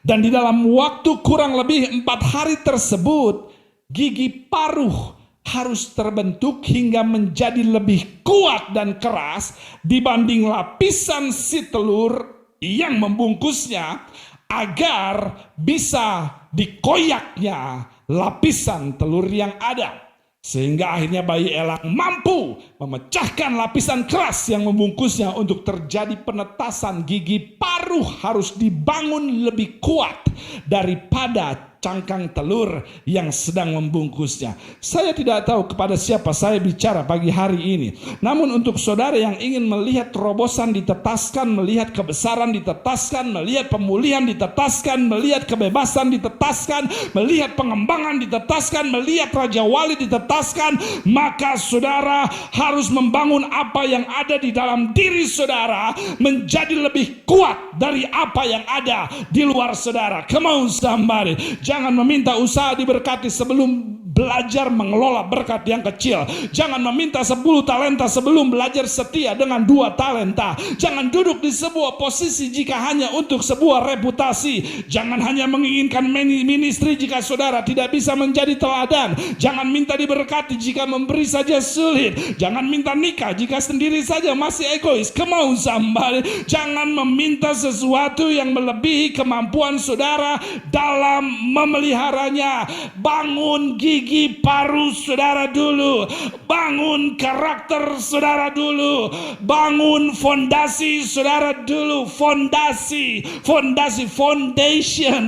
Dan di dalam waktu kurang lebih 4 hari tersebut, gigi paruh harus terbentuk hingga menjadi lebih kuat dan keras dibanding lapisan si telur yang membungkusnya, agar bisa dikoyaknya lapisan telur yang ada. Sehingga akhirnya bayi elang mampu memecahkan lapisan keras yang membungkusnya. Untuk terjadi penetasan gigi paruh harus dibangun lebih kuat daripada cangkang telur yang sedang membungkusnya. Saya tidak tahu kepada siapa saya bicara pagi hari ini. Namun untuk saudara yang ingin melihat terobosan ditetaskan, melihat kebesaran ditetaskan, melihat pemulihan ditetaskan, melihat kebebasan ditetaskan, melihat pengembangan ditetaskan, melihat Raja Wali ditetaskan, maka saudara harus membangun apa yang ada di dalam diri saudara menjadi lebih kuat dari apa yang ada di luar saudara. Come on somebody. Jangan meminta usaha diberkati sebelum belajar mengelola berkat yang kecil. Jangan meminta 10 talenta sebelum belajar setia dengan 2 talenta. Jangan duduk di sebuah posisi jika hanya untuk sebuah reputasi. Jangan hanya menginginkan ministry jika saudara tidak bisa menjadi teladan. Jangan minta diberkati jika memberi saja sulit. Jangan minta nikah jika sendiri saja masih egois. Come on somebody. Jangan meminta sesuatu yang melebihi kemampuan saudara dalam memeliharanya. Bangun gigi paruh saudara dulu, bangun karakter saudara dulu, bangun fondasi saudara dulu. Foundation.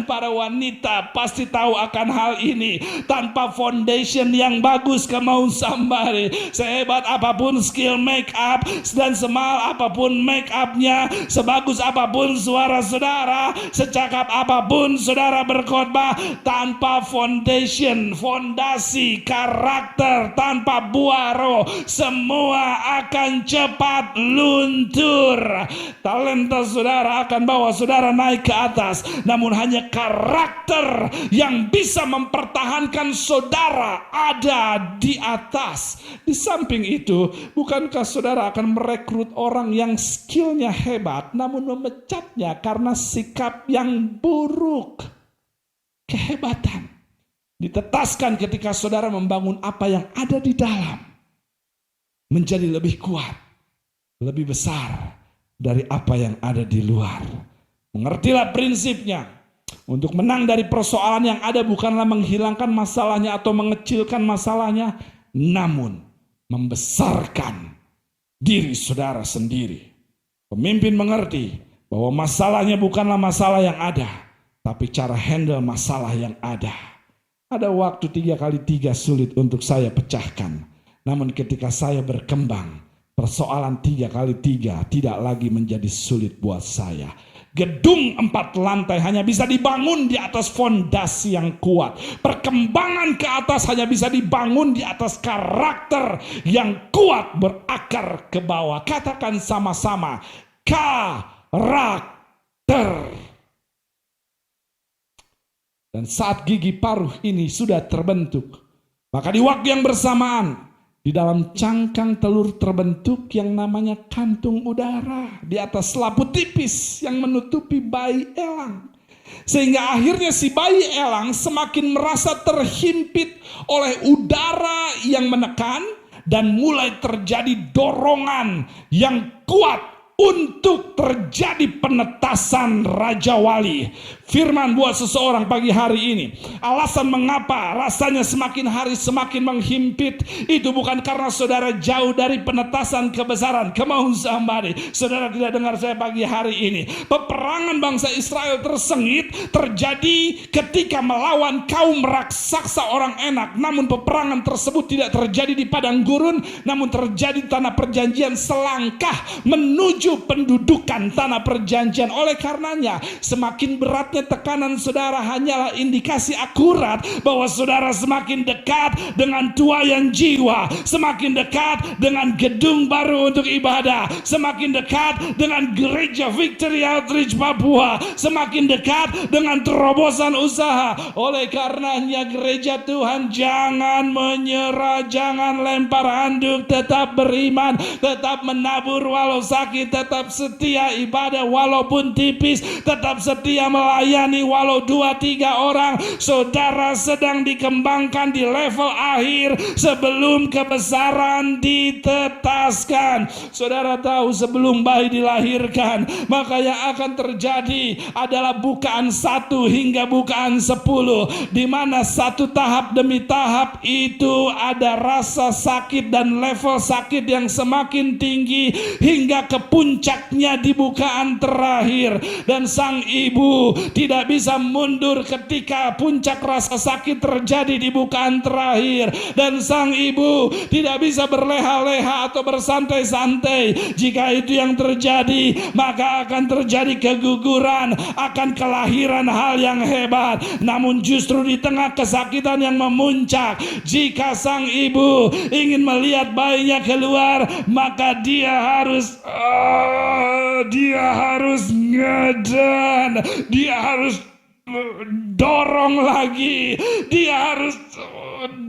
Para wanita pasti tahu akan hal ini. Tanpa foundation yang bagus, kemau somebody, sehebat apapun skill make up dan semahal apapun make upnya, sebagus apapun suara saudara, secakap apapun saudara berkhotbah, tanpa fondasi, karakter, tanpa buah roh, semua akan cepat luntur. Talenta saudara akan bawa saudara naik ke atas, namun hanya karakter yang bisa mempertahankan saudara ada di atas. Di samping itu, bukankah saudara akan merekrut orang yang skillnya hebat, namun memecatnya karena sikap yang buruk? Kehebatan ditetaskan ketika saudara membangun apa yang ada di dalam menjadi lebih kuat, lebih besar dari apa yang ada di luar. Mengertilah prinsipnya. Untuk menang dari persoalan yang ada bukanlah menghilangkan masalahnya atau mengecilkan masalahnya, namun membesarkan diri saudara sendiri. Pemimpin mengerti bahwa masalahnya bukanlah masalah yang ada, tapi cara handle masalah yang ada. Ada waktu 3x3 sulit untuk saya pecahkan. Namun ketika saya berkembang, persoalan 3x3 tidak lagi menjadi sulit buat saya. Gedung 4 lantai hanya bisa dibangun di atas fondasi yang kuat. Perkembangan ke atas hanya bisa dibangun di atas karakter yang kuat berakar ke bawah. Katakan sama-sama, karakter. Dan saat gigi paruh ini sudah terbentuk, maka di waktu yang bersamaan, di dalam cangkang telur terbentuk yang namanya kantung udara di atas selaput tipis yang menutupi bayi elang. Sehingga akhirnya si bayi elang semakin merasa terhimpit oleh udara yang menekan dan mulai terjadi dorongan yang kuat untuk terjadi penetasan Raja Wali. Firman buat seseorang pagi hari ini. Alasan mengapa rasanya semakin hari semakin menghimpit, itu bukan karena saudara jauh dari penetasan kebesaran. Come on somebody. Saudara tidak dengar saya pagi hari ini. Peperangan bangsa Israel tersengit terjadi ketika melawan kaum raksasa orang Enak. Namun peperangan tersebut tidak terjadi di padang gurun, namun terjadi di tanah perjanjian selangkah menuju menuju pendudukan tanah perjanjian. Oleh karenanya, semakin beratnya tekanan saudara hanyalah indikasi akurat bahwa saudara semakin dekat dengan tuaian jiwa, semakin dekat dengan gedung baru untuk ibadah, semakin dekat dengan gereja Victory Outreach Papua, semakin dekat dengan terobosan usaha. Oleh karenanya gereja Tuhan, jangan menyerah, jangan lempar handuk, tetap beriman, tetap menabur walau sakit, tetap setia ibadah walaupun tipis, tetap setia melayani walau 2-3 orang. Saudara sedang dikembangkan di level akhir sebelum kebesaran ditetaskan. Saudara tahu sebelum bayi dilahirkan, maka yang akan terjadi adalah bukaan 1 hingga bukaan 10, di mana satu tahap demi tahap itu ada rasa sakit dan level sakit yang semakin tinggi hingga ke puncaknya di bukaan terakhir. Dan sang ibu tidak bisa mundur ketika puncak rasa sakit terjadi di bukaan terakhir, dan sang ibu tidak bisa berleha-leha atau bersantai-santai. Jika itu yang terjadi, maka akan terjadi keguguran, akan kelahiran hal yang hebat. Namun justru di tengah kesakitan yang memuncak, jika sang ibu ingin melihat bayinya keluar, maka dia harus ngeden, dia harus dorong lagi, dia harus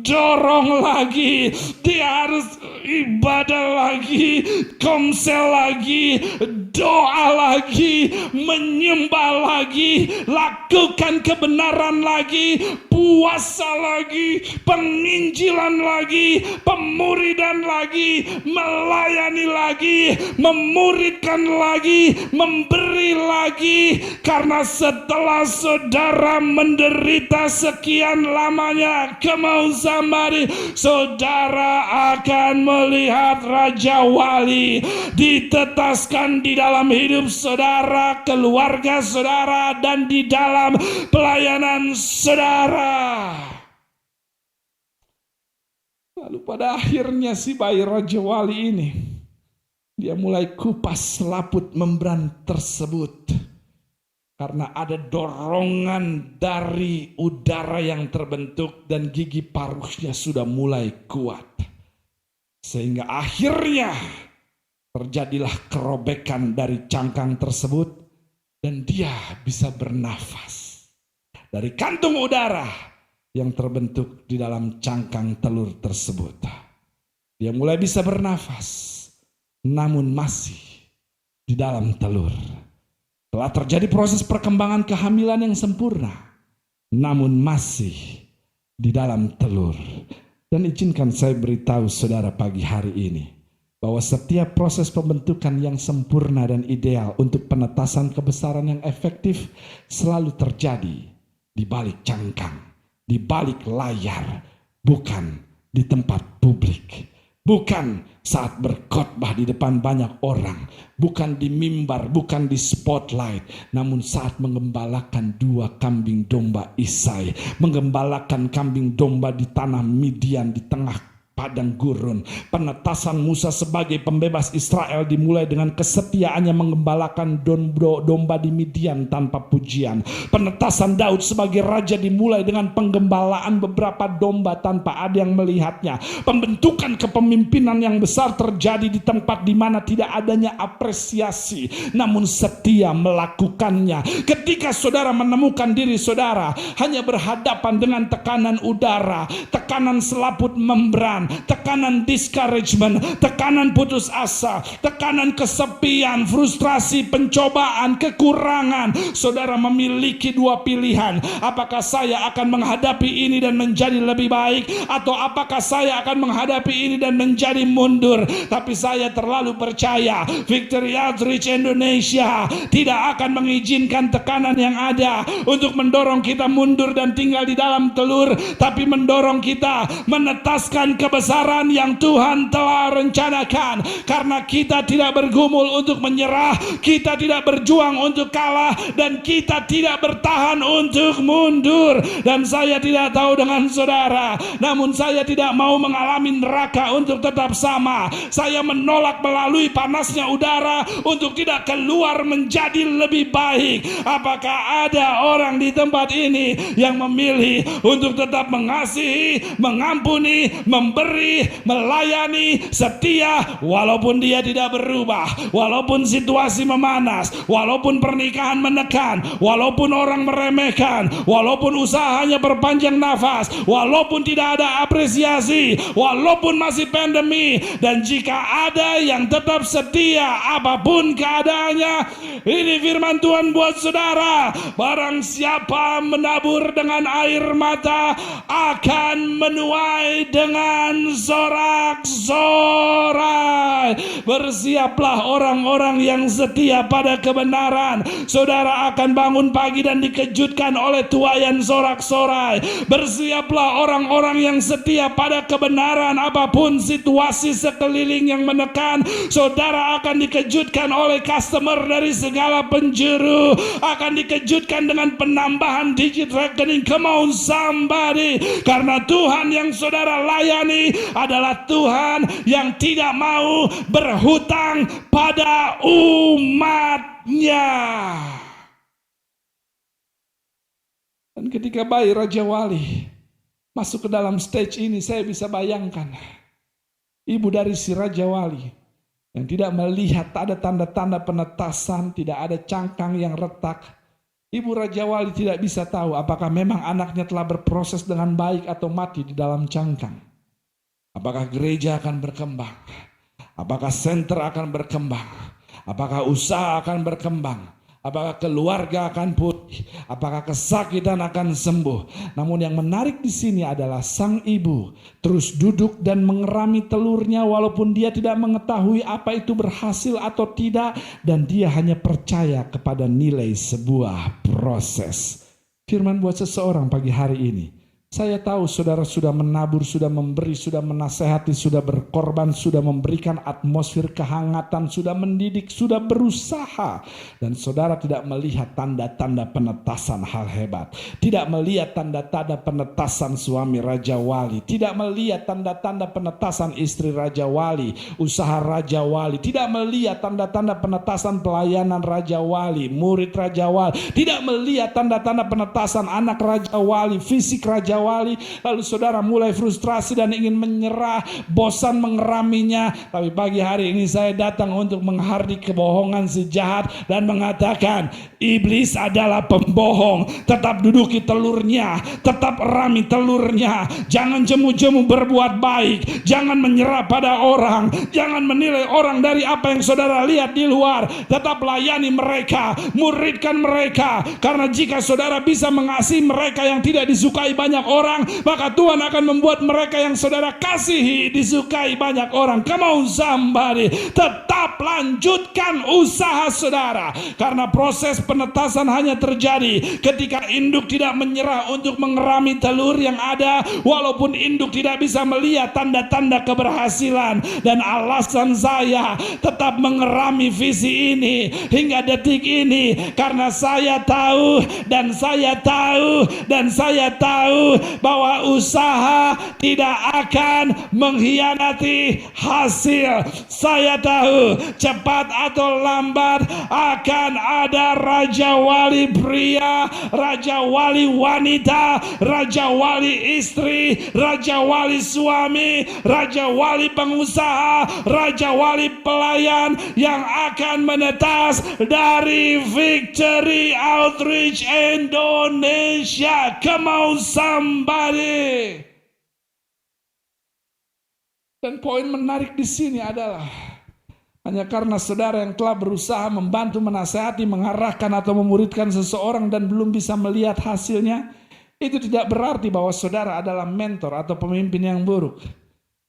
dorong lagi, dia harus ibadah lagi, komsel lagi, doa lagi, menyembah lagi, lakukan kebenaran lagi, puasa lagi, penginjilan lagi, pemuridan lagi, melayani lagi, memuridkan lagi, memberi lagi. Karena setelah saudara menderita sekian lamanya, kemau somebody, saudara akan melihat Raja Wali ditetaskan di dalam hidup saudara, keluarga saudara, dan di dalam pelayanan saudara. Lalu pada akhirnya si bayi Raja Wali ini, dia mulai kupas selaput membran tersebut. Karena ada dorongan dari udara yang terbentuk dan gigi paruhnya sudah mulai kuat. Sehingga akhirnya terjadilah kerobekan dari cangkang tersebut dan dia bisa bernafas. Dari kantung udara yang terbentuk di dalam cangkang telur tersebut. Dia mulai bisa bernafas, namun masih di dalam telur. Telah terjadi proses perkembangan kehamilan yang sempurna, namun masih di dalam telur. Dan izinkan saya beritahu saudara pagi hari ini, bahwa setiap proses pembentukan yang sempurna dan ideal untuk penetasan kebesaran yang efektif selalu terjadi di balik cangkang, di balik layar, bukan di tempat publik. Bukan saat berkhotbah di depan banyak orang, bukan di mimbar, bukan di spotlight, namun saat menggembalakan 2 kambing domba Isai, menggembalakan kambing domba di tanah Midian di tengah padang gurun. Penetasan Musa sebagai pembebas Israel dimulai dengan kesetiaannya menggembalakan domba di Midian tanpa pujian. Penetasan Daud sebagai raja dimulai dengan penggembalaan beberapa domba tanpa ada yang melihatnya. Pembentukan kepemimpinan yang besar terjadi di tempat di mana tidak adanya apresiasi, namun setia melakukannya. Ketika saudara menemukan diri saudara hanya berhadapan dengan tekanan udara, tekanan selaput membran, tekanan discouragement, tekanan putus asa, tekanan kesepian, frustrasi, pencobaan, kekurangan, saudara memiliki 2 pilihan. Apakah saya akan menghadapi ini dan menjadi lebih baik, atau apakah saya akan menghadapi ini dan menjadi mundur? Tapi saya terlalu percaya Victory Outreach Indonesia tidak akan mengizinkan tekanan yang ada untuk mendorong kita mundur dan tinggal di dalam telur, tapi mendorong kita menetaskan kebenaran kebesaran yang Tuhan telah rencanakan. Karena kita tidak bergumul untuk menyerah, kita tidak berjuang untuk kalah, dan kita tidak bertahan untuk mundur. Dan saya tidak tahu dengan saudara, namun saya tidak mau mengalami neraka untuk tetap sama. Saya menolak melalui panasnya udara untuk tidak keluar menjadi lebih baik. Apakah ada orang di tempat ini yang memilih untuk tetap mengasihi, mengampuni, memberi, melayani, setia, walaupun dia tidak berubah, walaupun situasi memanas, walaupun pernikahan menekan, walaupun orang meremehkan, walaupun usahanya berpanjang nafas, walaupun tidak ada apresiasi, walaupun masih pandemi. Dan jika ada yang tetap setia apapun keadaannya, ini firman Tuhan buat saudara, barang siapa menabur dengan air mata akan menuai dengan sorak-sorai. Bersiaplah orang-orang yang setia pada kebenaran. Saudara akan bangun pagi dan dikejutkan oleh tuaian sorak-sorai. Bersiaplah orang-orang yang setia pada kebenaran, apapun situasi sekeliling yang menekan. Saudara akan dikejutkan oleh customer dari segala penjuru, akan dikejutkan dengan penambahan digit rekening. Come on somebody. Karena Tuhan yang saudara layani adalah Tuhan yang tidak mau berhutang pada umatnya. Dan ketika bayi Raja Wali masuk ke dalam stage ini, saya bisa bayangkan ibu dari si Raja Wali yang tidak melihat, tak ada tanda-tanda penetasan, tidak ada cangkang yang retak. Ibu Raja Wali tidak bisa tahu apakah memang anaknya telah berproses dengan baik atau mati di dalam cangkang. Apakah gereja akan berkembang? Apakah center akan berkembang? Apakah usaha akan berkembang? Apakah keluarga akan pulih? Apakah kesakitan akan sembuh? Namun yang menarik di sini adalah sang ibu terus duduk dan mengerami telurnya walaupun dia tidak mengetahui apa itu berhasil atau tidak, dan dia hanya percaya kepada nilai sebuah proses. Firman buat seseorang pagi hari ini. Saya tahu saudara sudah menabur, sudah memberi, sudah menasehati, sudah berkorban, sudah memberikan atmosfer kehangatan, sudah mendidik, sudah berusaha. Dan saudara tidak melihat tanda-tanda penetasan hal hebat. Tidak melihat tanda-tanda penetasan suami Raja Wali. Tidak melihat tanda-tanda penetasan istri Raja Wali, usaha Raja Wali. Tidak melihat tanda-tanda penetasan pelayanan Raja Wali, murid Raja Wali. Tidak melihat tanda-tanda penetasan anak Raja Wali, fisik Raja Wali. Lalu saudara mulai frustrasi dan ingin menyerah, bosan mengeraminya. Tapi pagi hari ini saya datang untuk menghardik kebohongan si jahat dan mengatakan, iblis adalah pembohong. Tetap duduki telurnya, tetap erami telurnya. Jangan jemu-jemu berbuat baik, jangan menyerah pada orang, jangan menilai orang dari apa yang saudara lihat di luar. Tetap layani mereka, muridkan mereka. Karena jika saudara bisa mengasihi mereka yang tidak disukai banyak orang, maka Tuhan akan membuat mereka yang saudara kasihi disukai banyak orang. Come on somebody. Tetap lanjutkan usaha saudara, karena proses penetasan hanya terjadi ketika induk tidak menyerah untuk mengerami telur yang ada, walaupun induk tidak bisa melihat tanda-tanda keberhasilan. Dan alasan saya tetap mengerami visi ini hingga detik ini, karena saya tahu dan saya tahu dan saya tahu bahwa usaha tidak akan mengkhianati hasil. Saya tahu cepat atau lambat akan ada Raja Wali pria, Raja Wali wanita, Raja Wali istri, Raja Wali suami, Raja Wali pengusaha, Raja Wali pelayan yang akan menetas dari Victory Outreach Indonesia. Come on somebody. Dan poin menarik di sini adalah hanya karena saudara yang telah berusaha membantu, menasihati, mengarahkan atau memuridkan seseorang dan belum bisa melihat hasilnya, itu tidak berarti bahwa saudara adalah mentor atau pemimpin yang buruk.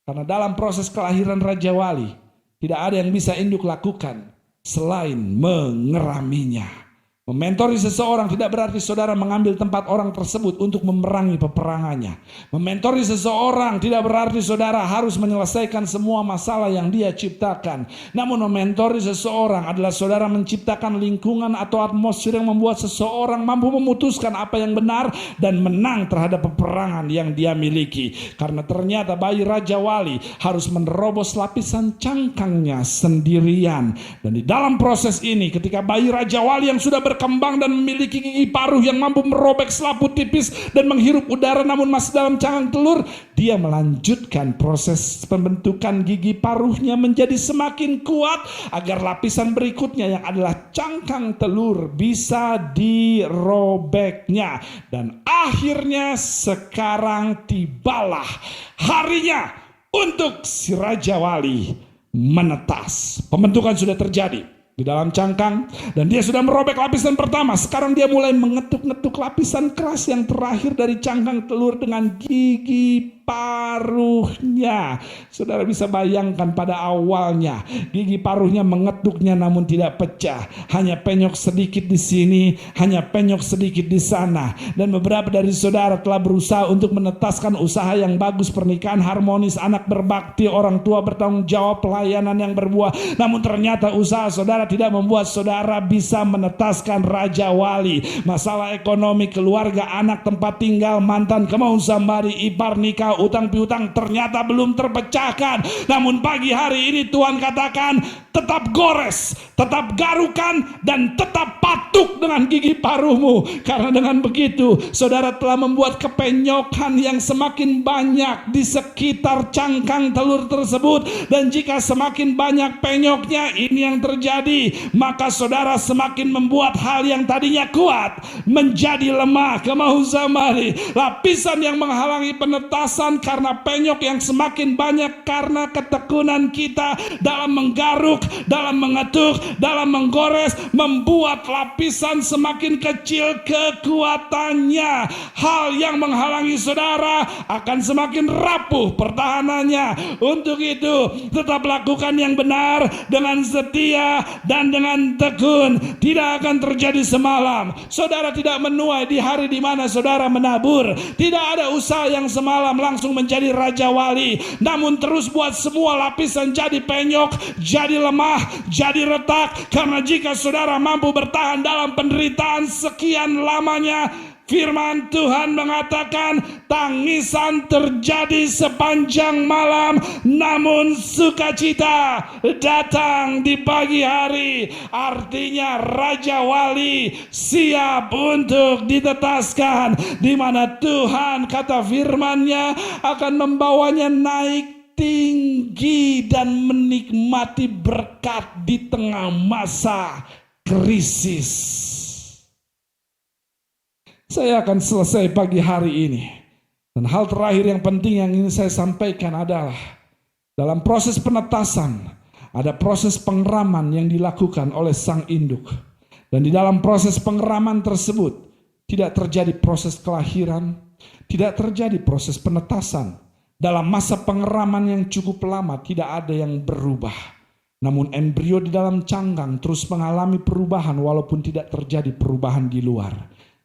Karena dalam proses kelahiran Raja Wali, tidak ada yang bisa induk lakukan selain mengeraminya. Mementori seseorang tidak berarti saudara mengambil tempat orang tersebut untuk memerangi peperangannya. Mementori seseorang tidak berarti saudara harus menyelesaikan semua masalah yang dia ciptakan. Namun mementori seseorang adalah saudara menciptakan lingkungan atau atmosfer yang membuat seseorang mampu memutuskan apa yang benar dan menang terhadap peperangan yang dia miliki. Karena ternyata bayi Raja Wali harus menerobos lapisan cangkangnya sendirian. Dan di dalam proses ini ketika bayi Raja Wali yang sudah berkembang dan memiliki gigi paruh yang mampu merobek selaput tipis dan menghirup udara namun masih dalam cangkang telur, dia melanjutkan proses pembentukan gigi paruhnya menjadi semakin kuat agar lapisan berikutnya yang adalah cangkang telur bisa dirobeknya. Dan akhirnya sekarang tibalah harinya untuk si Raja Wali menetas. Pembentukan sudah terjadi di dalam cangkang dan dia sudah merobek lapisan pertama. Sekarang dia mulai mengetuk-ngetuk lapisan keras yang terakhir dari cangkang telur dengan gigi paruhnya. Saudara bisa bayangkan pada awalnya gigi paruhnya mengetuknya namun tidak pecah, hanya penyok sedikit di sini, hanya penyok sedikit di sana. Dan beberapa dari saudara telah berusaha untuk menetaskan usaha yang bagus, pernikahan harmonis, anak berbakti, orang tua bertanggung jawab, pelayanan yang berbuah. Namun ternyata usaha saudara tidak membuat saudara bisa menetaskan Raja Wali. Masalah ekonomi, keluarga, anak, tempat tinggal, mantan, kemauan sambari, ipar, nikah, utang piutang ternyata belum terpecahkan. Namun pagi hari ini Tuhan katakan tetap gores, tetap garukan dan tetap patuk dengan gigi paruhmu. Karena dengan begitu saudara telah membuat kepenyokan yang semakin banyak di sekitar cangkang telur tersebut. Dan jika semakin banyak penyoknya ini yang terjadi, maka saudara semakin membuat hal yang tadinya kuat menjadi lemah. Kemauan zamari, lapisan yang menghalangi penetasan karena penyok yang semakin banyak karena ketekunan kita dalam menggaruk, dalam mengetuk, dalam menggores, membuat lapisan semakin kecil kekuatannya. Hal yang menghalangi saudara akan semakin rapuh pertahanannya. Untuk itu tetap lakukan yang benar dengan setia dan dengan tekun. Tidak akan terjadi semalam. Saudara tidak menuai di hari di mana saudara menabur. Tidak ada usaha yang semalam langsung menjadi Raja Wali. Namun terus buat semua lapisan jadi penyok, jadi lemah, jadi retak. Karena jika saudara mampu bertahan dalam penderitaan sekian lamanya, firman Tuhan mengatakan tangisan terjadi sepanjang malam, namun sukacita datang di pagi hari. Artinya Raja Wali siap untuk ditetaskan, di mana Tuhan kata firman-Nya akan membawanya naik tinggi dan menikmati berkat di tengah masa krisis. Saya akan selesai pagi hari ini. Dan hal terakhir yang penting yang ingin saya sampaikan adalah dalam proses penetasan ada proses pengeraman yang dilakukan oleh sang induk. Dan di dalam proses pengeraman tersebut tidak terjadi proses kelahiran, tidak terjadi proses penetasan. Dalam masa pengeraman yang cukup lama tidak ada yang berubah. Namun embrio di dalam cangkang terus mengalami perubahan walaupun tidak terjadi perubahan di luar.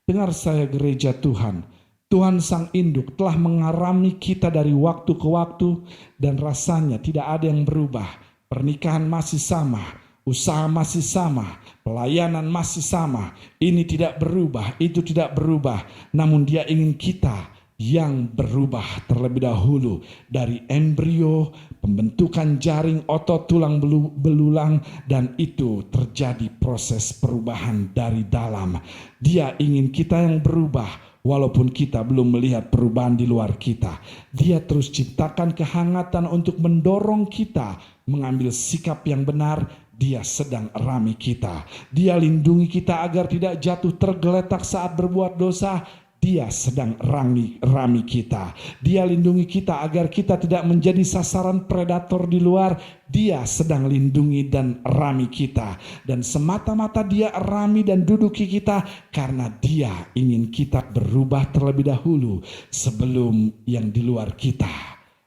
Dengar saya gereja Tuhan, Tuhan sang induk telah mengarami kita dari waktu ke waktu dan rasanya tidak ada yang berubah. Pernikahan masih sama, usaha masih sama, pelayanan masih sama. Ini tidak berubah, itu tidak berubah. Namun Dia ingin kita yang berubah terlebih dahulu dari embrio, pembentukan jaring otot tulang belulang, dan itu terjadi proses perubahan dari dalam. Dia ingin kita yang berubah walaupun kita belum melihat perubahan di luar kita. Dia terus ciptakan kehangatan untuk mendorong kita mengambil sikap yang benar. Dia sedang erami kita. Dia lindungi kita agar tidak jatuh tergeletak saat berbuat dosa. Dia sedang rami kita. Dia lindungi kita agar kita tidak menjadi sasaran predator di luar. Dia sedang lindungi dan rami kita. Dan semata-mata Dia rami dan duduki kita karena Dia ingin kita berubah terlebih dahulu sebelum yang di luar kita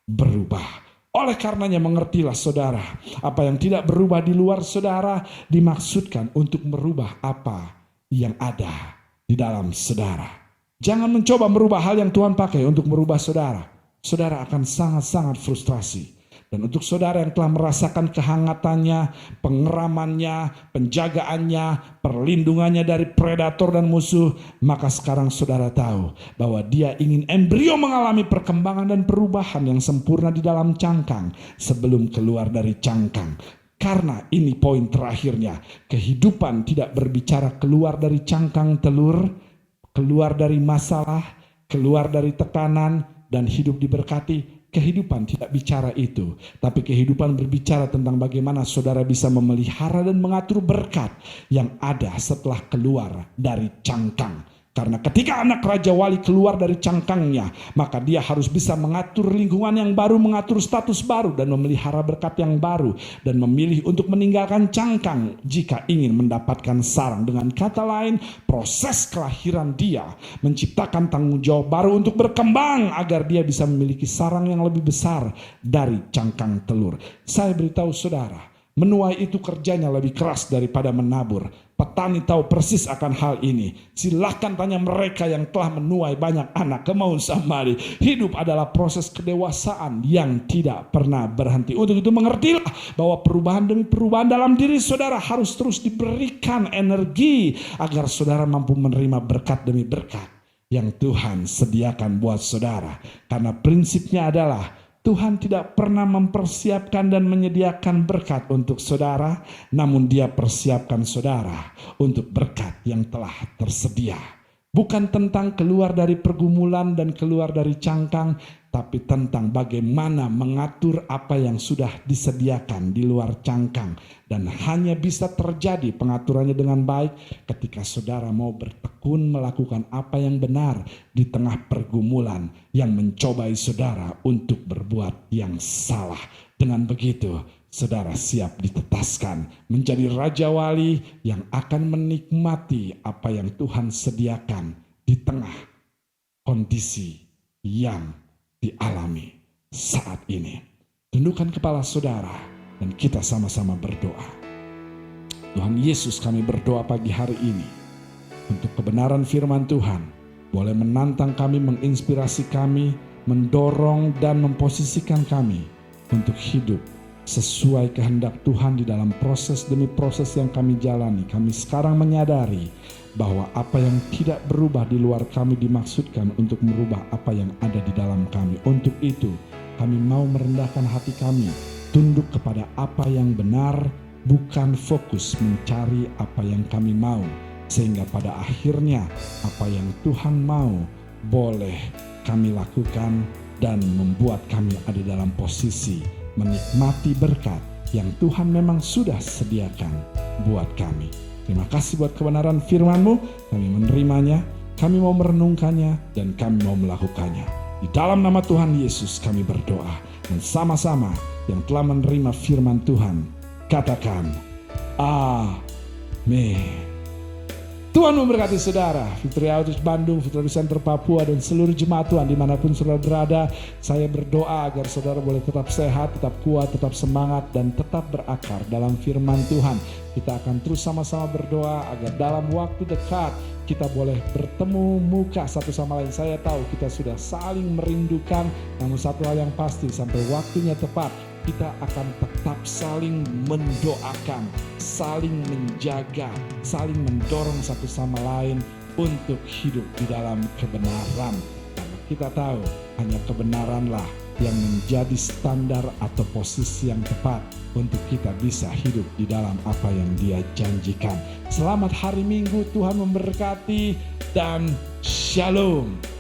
berubah. Oleh karenanya mengertilah saudara, apa yang tidak berubah di luar saudara dimaksudkan untuk merubah apa yang ada di dalam saudara. Jangan mencoba merubah hal yang Tuhan pakai untuk merubah saudara. Saudara akan sangat-sangat frustrasi. Dan untuk saudara yang telah merasakan kehangatannya, pengeramannya, penjagaannya, perlindungannya dari predator dan musuh, maka sekarang saudara tahu bahwa dia ingin embrio mengalami perkembangan dan perubahan yang sempurna di dalam cangkang sebelum keluar dari cangkang. Karena ini poin terakhirnya, kehidupan tidak berbicara keluar dari cangkang telur, keluar dari masalah, keluar dari tekanan, dan hidup diberkati. Kehidupan tidak bicara itu, tapi kehidupan berbicara tentang bagaimana saudara bisa memelihara dan mengatur berkat yang ada setelah keluar dari cangkang. Karena ketika anak Raja Wali keluar dari cangkangnya, maka dia harus bisa mengatur lingkungan yang baru, mengatur status baru, dan memelihara berkat yang baru, dan memilih untuk meninggalkan cangkang jika ingin mendapatkan sarang. Dengan kata lain, proses kelahiran dia menciptakan tanggung jawab baru untuk berkembang agar dia bisa memiliki sarang yang lebih besar dari cangkang telur. Saya beritahu saudara, menuai itu kerjanya lebih keras daripada menabur. Petani tahu persis akan hal ini. Silahkan tanya mereka yang telah menuai banyak anak. Kemauan Samari. Hidup adalah proses kedewasaan yang tidak pernah berhenti. Untuk itu mengertilah bahwa perubahan demi perubahan dalam diri saudara harus terus diberikan energi agar saudara mampu menerima berkat demi berkat yang Tuhan sediakan buat saudara. Karena prinsipnya adalah Tuhan tidak pernah mempersiapkan dan menyediakan berkat untuk saudara, namun Dia persiapkan saudara untuk berkat yang telah tersedia. Bukan tentang keluar dari pergumulan dan keluar dari cangkang, tapi tentang bagaimana mengatur apa yang sudah disediakan di luar cangkang. Dan hanya bisa terjadi pengaturannya dengan baik ketika saudara mau bertekun melakukan apa yang benar di tengah pergumulan yang mencobai saudara untuk berbuat yang salah. Dengan begitu, saudara siap ditetaskan menjadi Raja Wali yang akan menikmati apa yang Tuhan sediakan di tengah kondisi yang dialami saat ini. Tundukkan kepala saudara dan kita sama-sama berdoa. Tuhan Yesus, kami berdoa pagi hari ini untuk kebenaran firman Tuhan boleh menantang kami, menginspirasi kami, mendorong dan memposisikan kami untuk hidup sesuai kehendak Tuhan di dalam proses demi proses yang kami jalani. Kami sekarang menyadari bahwa apa yang tidak berubah di luar kami dimaksudkan untuk merubah apa yang ada di dalam kami. Untuk itu kami mau merendahkan hati kami, tunduk kepada apa yang benar, bukan fokus mencari apa yang kami mau. Sehingga pada akhirnya apa yang Tuhan mau boleh kami lakukan dan membuat kami ada dalam posisi menikmati berkat yang Tuhan memang sudah sediakan buat kami. Terima kasih buat kebenaran firman-Mu, kami menerimanya, kami mau merenungkannya, dan kami mau melakukannya. Di dalam nama Tuhan Yesus kami berdoa, dan sama-sama yang telah menerima firman Tuhan, katakan, Amin. Tuhan memberkati saudara, Victory Outreach Bandung, Victory Center Papua, dan seluruh jemaat Tuhan dimanapun saudara berada. Saya berdoa agar saudara boleh tetap sehat, tetap kuat, tetap semangat, dan tetap berakar dalam firman Tuhan. Kita akan terus sama-sama berdoa agar dalam waktu dekat kita boleh bertemu muka satu sama lain. Saya tahu kita sudah saling merindukan, namun satu hal yang pasti sampai waktunya tepat, kita akan tetap saling mendoakan, saling menjaga, saling mendorong satu sama lain untuk hidup di dalam kebenaran. Karena kita tahu hanya kebenaranlah yang menjadi standar atau posisi yang tepat untuk kita bisa hidup di dalam apa yang Dia janjikan. Selamat hari Minggu, Tuhan memberkati dan Shalom.